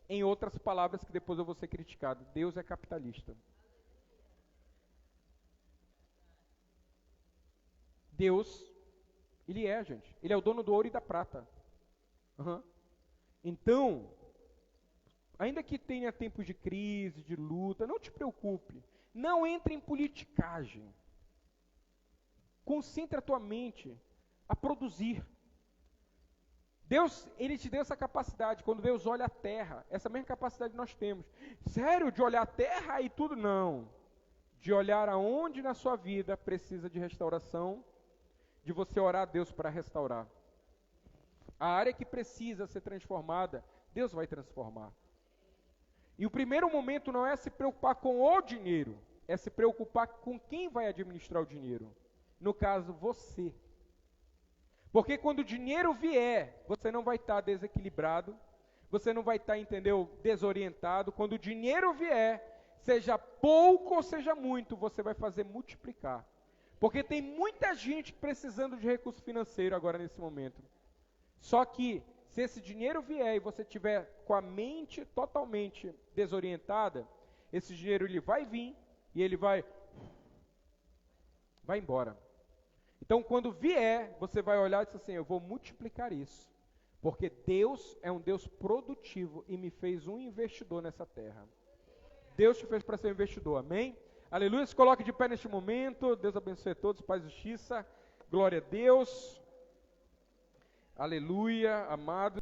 Em outras palavras, que depois eu vou ser criticado, Deus é capitalista. Deus, Ele é, gente. Ele é o dono do ouro e da prata. Então, ainda que tenha tempos de crise, de luta, não te preocupe. Não entre em politicagem. Concentre a tua mente a produzir. Deus, Ele te deu essa capacidade. Quando Deus olha a terra, essa mesma capacidade nós temos. Sério, de olhar a terra e tudo? Não. De olhar aonde na sua vida precisa de restauração, de você orar a Deus para restaurar. A área que precisa ser transformada, Deus vai transformar. E o primeiro momento não é se preocupar com o dinheiro, é se preocupar com quem vai administrar o dinheiro. No caso, você. Porque quando o dinheiro vier, você não vai estar desequilibrado, você não vai estar, entendeu, desorientado. Quando o dinheiro vier, seja pouco ou seja muito, você vai fazer multiplicar. Porque tem muita gente precisando de recurso financeiro agora nesse momento. Só que, se esse dinheiro vier e você tiver com a mente totalmente desorientada, esse dinheiro ele vai vir e ele vai embora. Então, quando vier, você vai olhar e dizer assim, eu vou multiplicar isso. Porque Deus é um Deus produtivo e me fez um investidor nessa terra. Deus te fez para ser um investidor, amém? Aleluia, se coloque de pé neste momento. Deus abençoe a todos, paz e justiça. Glória a Deus. Aleluia, amados.